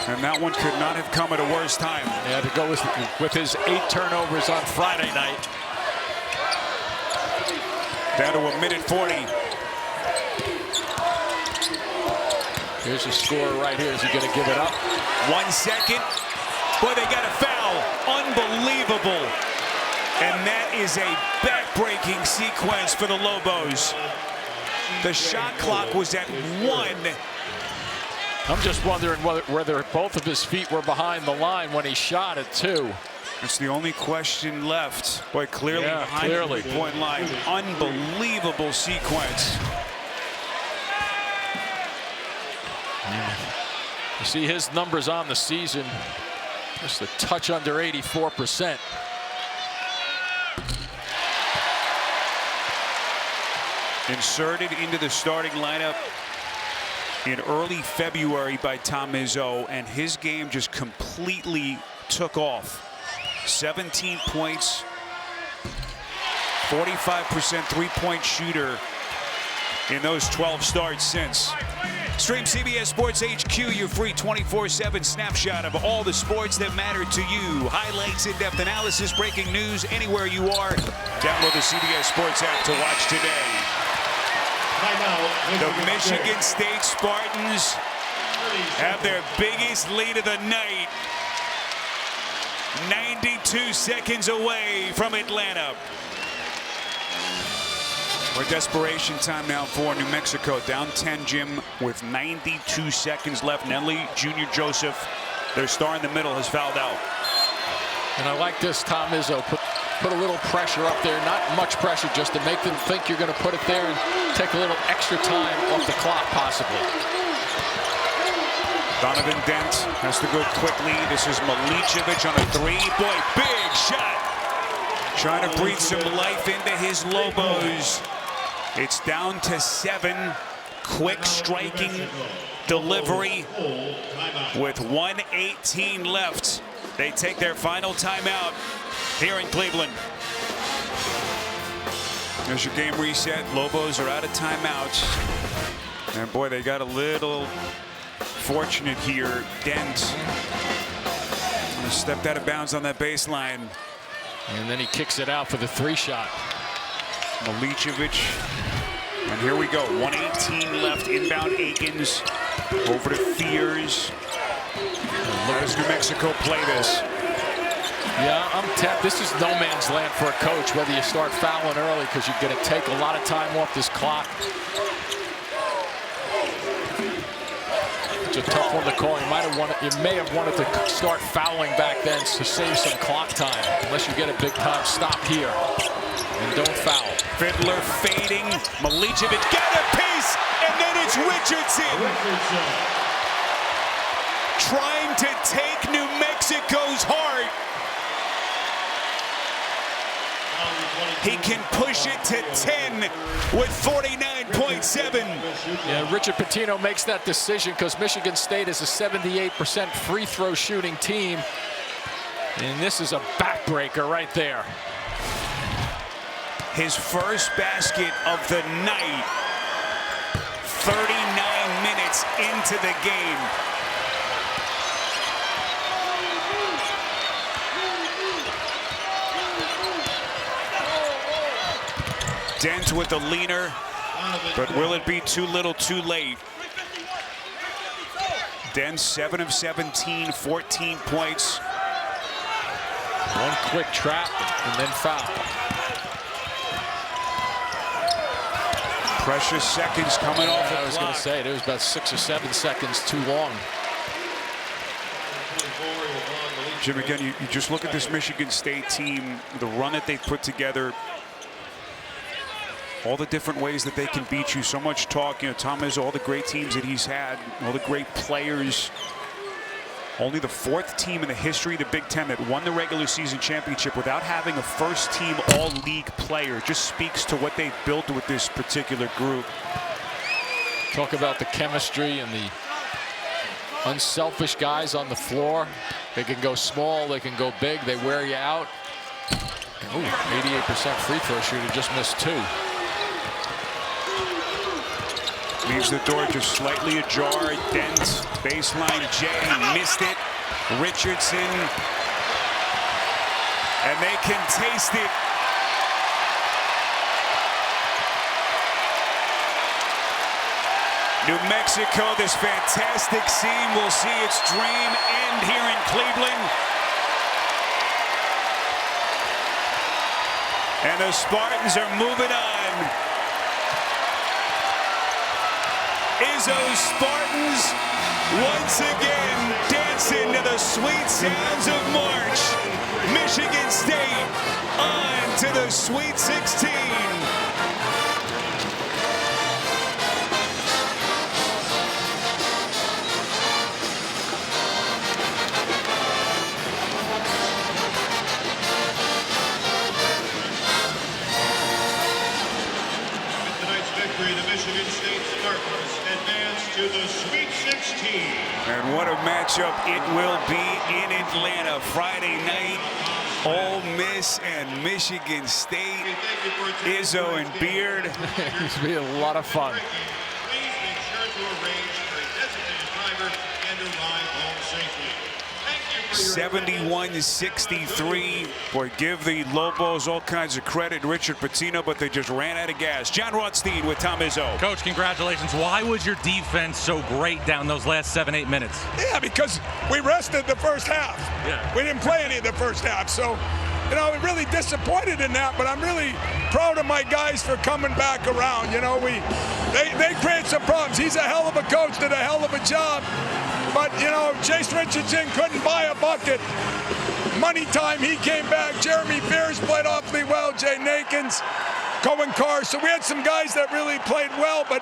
And that one could not have come at a worse time.
Yeah, to go with his 8 turnovers on Friday night.
Down to 1:40.
Here's a score right here. Is he going to give it up?
1 second. Boy, they got a foul. Unbelievable. And that is a back-breaking sequence for the Lobos. The shot clock was at 1.
I'm just wondering whether both of his feet were behind the line when he shot it, too.
It's the only question left. Boy, clearly behind the three-point line. Unbelievable sequence.
You see his numbers on the season, just a touch under 84%.
Inserted into the starting lineup in early February by Tom Izzo, and his game just completely took off. 17 points, 45% three-point shooter in those 12 starts since. Stream CBS Sports HQ, your free 24/7 snapshot of all the sports that matter to you. Highlights, in-depth analysis, breaking news, anywhere you are. Download the CBS Sports app to watch today. The Michigan State Spartans have their biggest lead of the night. 92 seconds away from Atlanta. We're desperation time now for New Mexico. Down 10, Jim, with 92 seconds left. Nelly Jr. Joseph, their star in the middle, has fouled out.
And I like this, Tom Izzo. Put a little pressure up there. Not much pressure, just to make them think you're going to put it there and take a little extra time off the clock, possibly.
Donovan Dent has to go quickly. This is Milicevic on a three. Boy, big shot. Trying to breathe some life into his Lobos. It's down to 7. Quick striking delivery with 1:18 left. They take their final timeout here in Cleveland. There's your game reset. Lobos are out of timeouts. And boy, they got a little fortunate here. Dent stepped out of bounds on that baseline.
And then he kicks it out for the 3-shot.
Milicevic. And here we go. 1:18 left. Inbound Akins. Over to Fears. How does New Mexico play this?
Yeah, I'm tapped. This is no man's land for a coach, whether you start fouling early, because you're going to take a lot of time off this clock. It's a tough one to call. You may have wanted to start fouling back then to save some clock time, unless you get a big time stop here. And don't foul.
Fiddler fading. Milicevic got a piece, and then it's Richardson. Trying to take New Mexico's heart. He can push it to 10 with 49.7.
Yeah, Richard Pitino makes that decision because Michigan State is a 78% free throw shooting team. And this is a backbreaker right there.
His first basket of the night. 39 minutes into the game. Dent with the leaner, but will it be too little too late? Dent 7 of 17, 14 points.
One quick trap and then foul.
Precious seconds coming off the clock.
I was going to say, there was about 6 or 7 seconds too long.
Jim, again, you just look at this Michigan State team, the run that they've put together, all the different ways that they can beat you. So much talk, Tom Izzo, all the great teams that he's had, all the great players. Only the 4th team in the history of the Big Ten that won the regular season championship without having a first-team all-league player. Just speaks to what they've built with this particular group.
Talk about the chemistry and the unselfish guys on the floor. They can go small, they can go big, they wear you out. Ooh, 88% free throw shooter, just missed 2.
Leaves the door just slightly ajar. Dent, baseline J, missed it. Richardson, and they can taste it. New Mexico, this fantastic scene will see its dream end here in Cleveland. And the Spartans are moving on. Izzo's Spartans once again dancing to the sweet sounds of March. Michigan State on to the Sweet 16.
The Michigan State Spartans advance to the Sweet 16.
And what a matchup it will be in Atlanta Friday night. Ole Miss and Michigan State. Izzo and Beard.
It's going to be a lot of fun.
Please make sure to arrange for a designated driver and arrive home safely. Thank you for your
71-63. Boy, give the Lobos all kinds of credit, Richard Pitino, but they just ran out of gas. John Rothstein with Tom Izzo.
Coach, congratulations. Why was your defense so great down those last 7-8 minutes?
Yeah, because we rested the first half.
Yeah.
We didn't play any of the first half. So, you know, we're really disappointed in that, but I'm really proud of my guys for coming back around. You know, they create some problems. He's a hell of a coach, did a hell of a job. But, you know, Jace Richardson couldn't buy a bucket. Money time, he came back. Jeremy Fears played awfully well. Jay Nakins, Cohen Carr. So we had some guys that really played well, but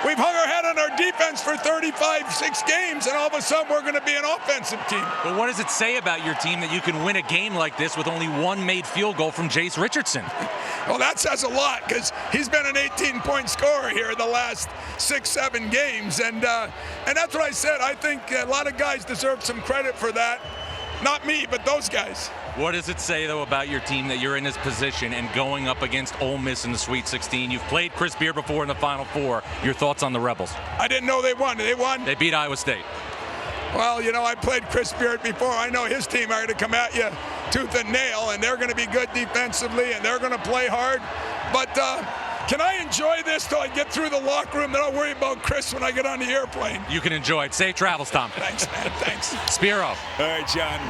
we've hung our head on our defense for 35-6 games, and all of a sudden we're going to be an offensive team.
But what does it say about your team that you can win a game like this with only one made field goal from Jace Richardson?
Well, that says a lot, because he's been an 18-point scorer here the last 6-7 games, and that's what I said. I think a lot of guys deserve some credit for that. Not me, but those guys.
What does it say, though, about your team that you're in this position and going up against Ole Miss in the Sweet 16? You've played Chris Beard before in the Final Four. Your thoughts on the Rebels?
I didn't know they won. They won?
They beat Iowa State.
Well, you know, I played Chris Beard before. I know his team are going to come at you tooth and nail, and they're going to be good defensively, and they're going to play hard. But can I enjoy this till I get through the locker room? Then I'll worry about Chris when I get on the airplane.
You can enjoy it. Safe travels, Tom.
Thanks, man. Thanks.
Spiro.
All right, John.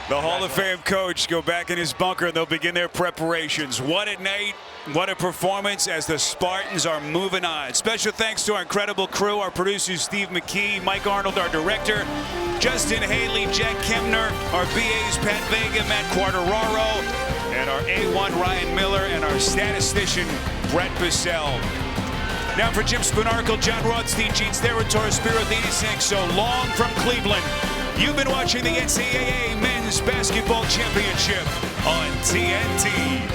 The Hall of Fame coach go back in his bunker and they'll begin their preparations. What a night, what a performance as the Spartans are moving on. Special thanks to our incredible crew, our producers Steve McKee, Mike Arnold, our director, Justin Haley, Jack Kemner, our BAs Pat Vega, Matt Quartararo, and our A1 Ryan Miller, and our statistician Brett Bissell. Now for Jim Spinarkle, John Rothstein, Gene Steratore, Spiro Didisek, so long from Cleveland. You've been watching the NCAA Men's Basketball Championship on TNT.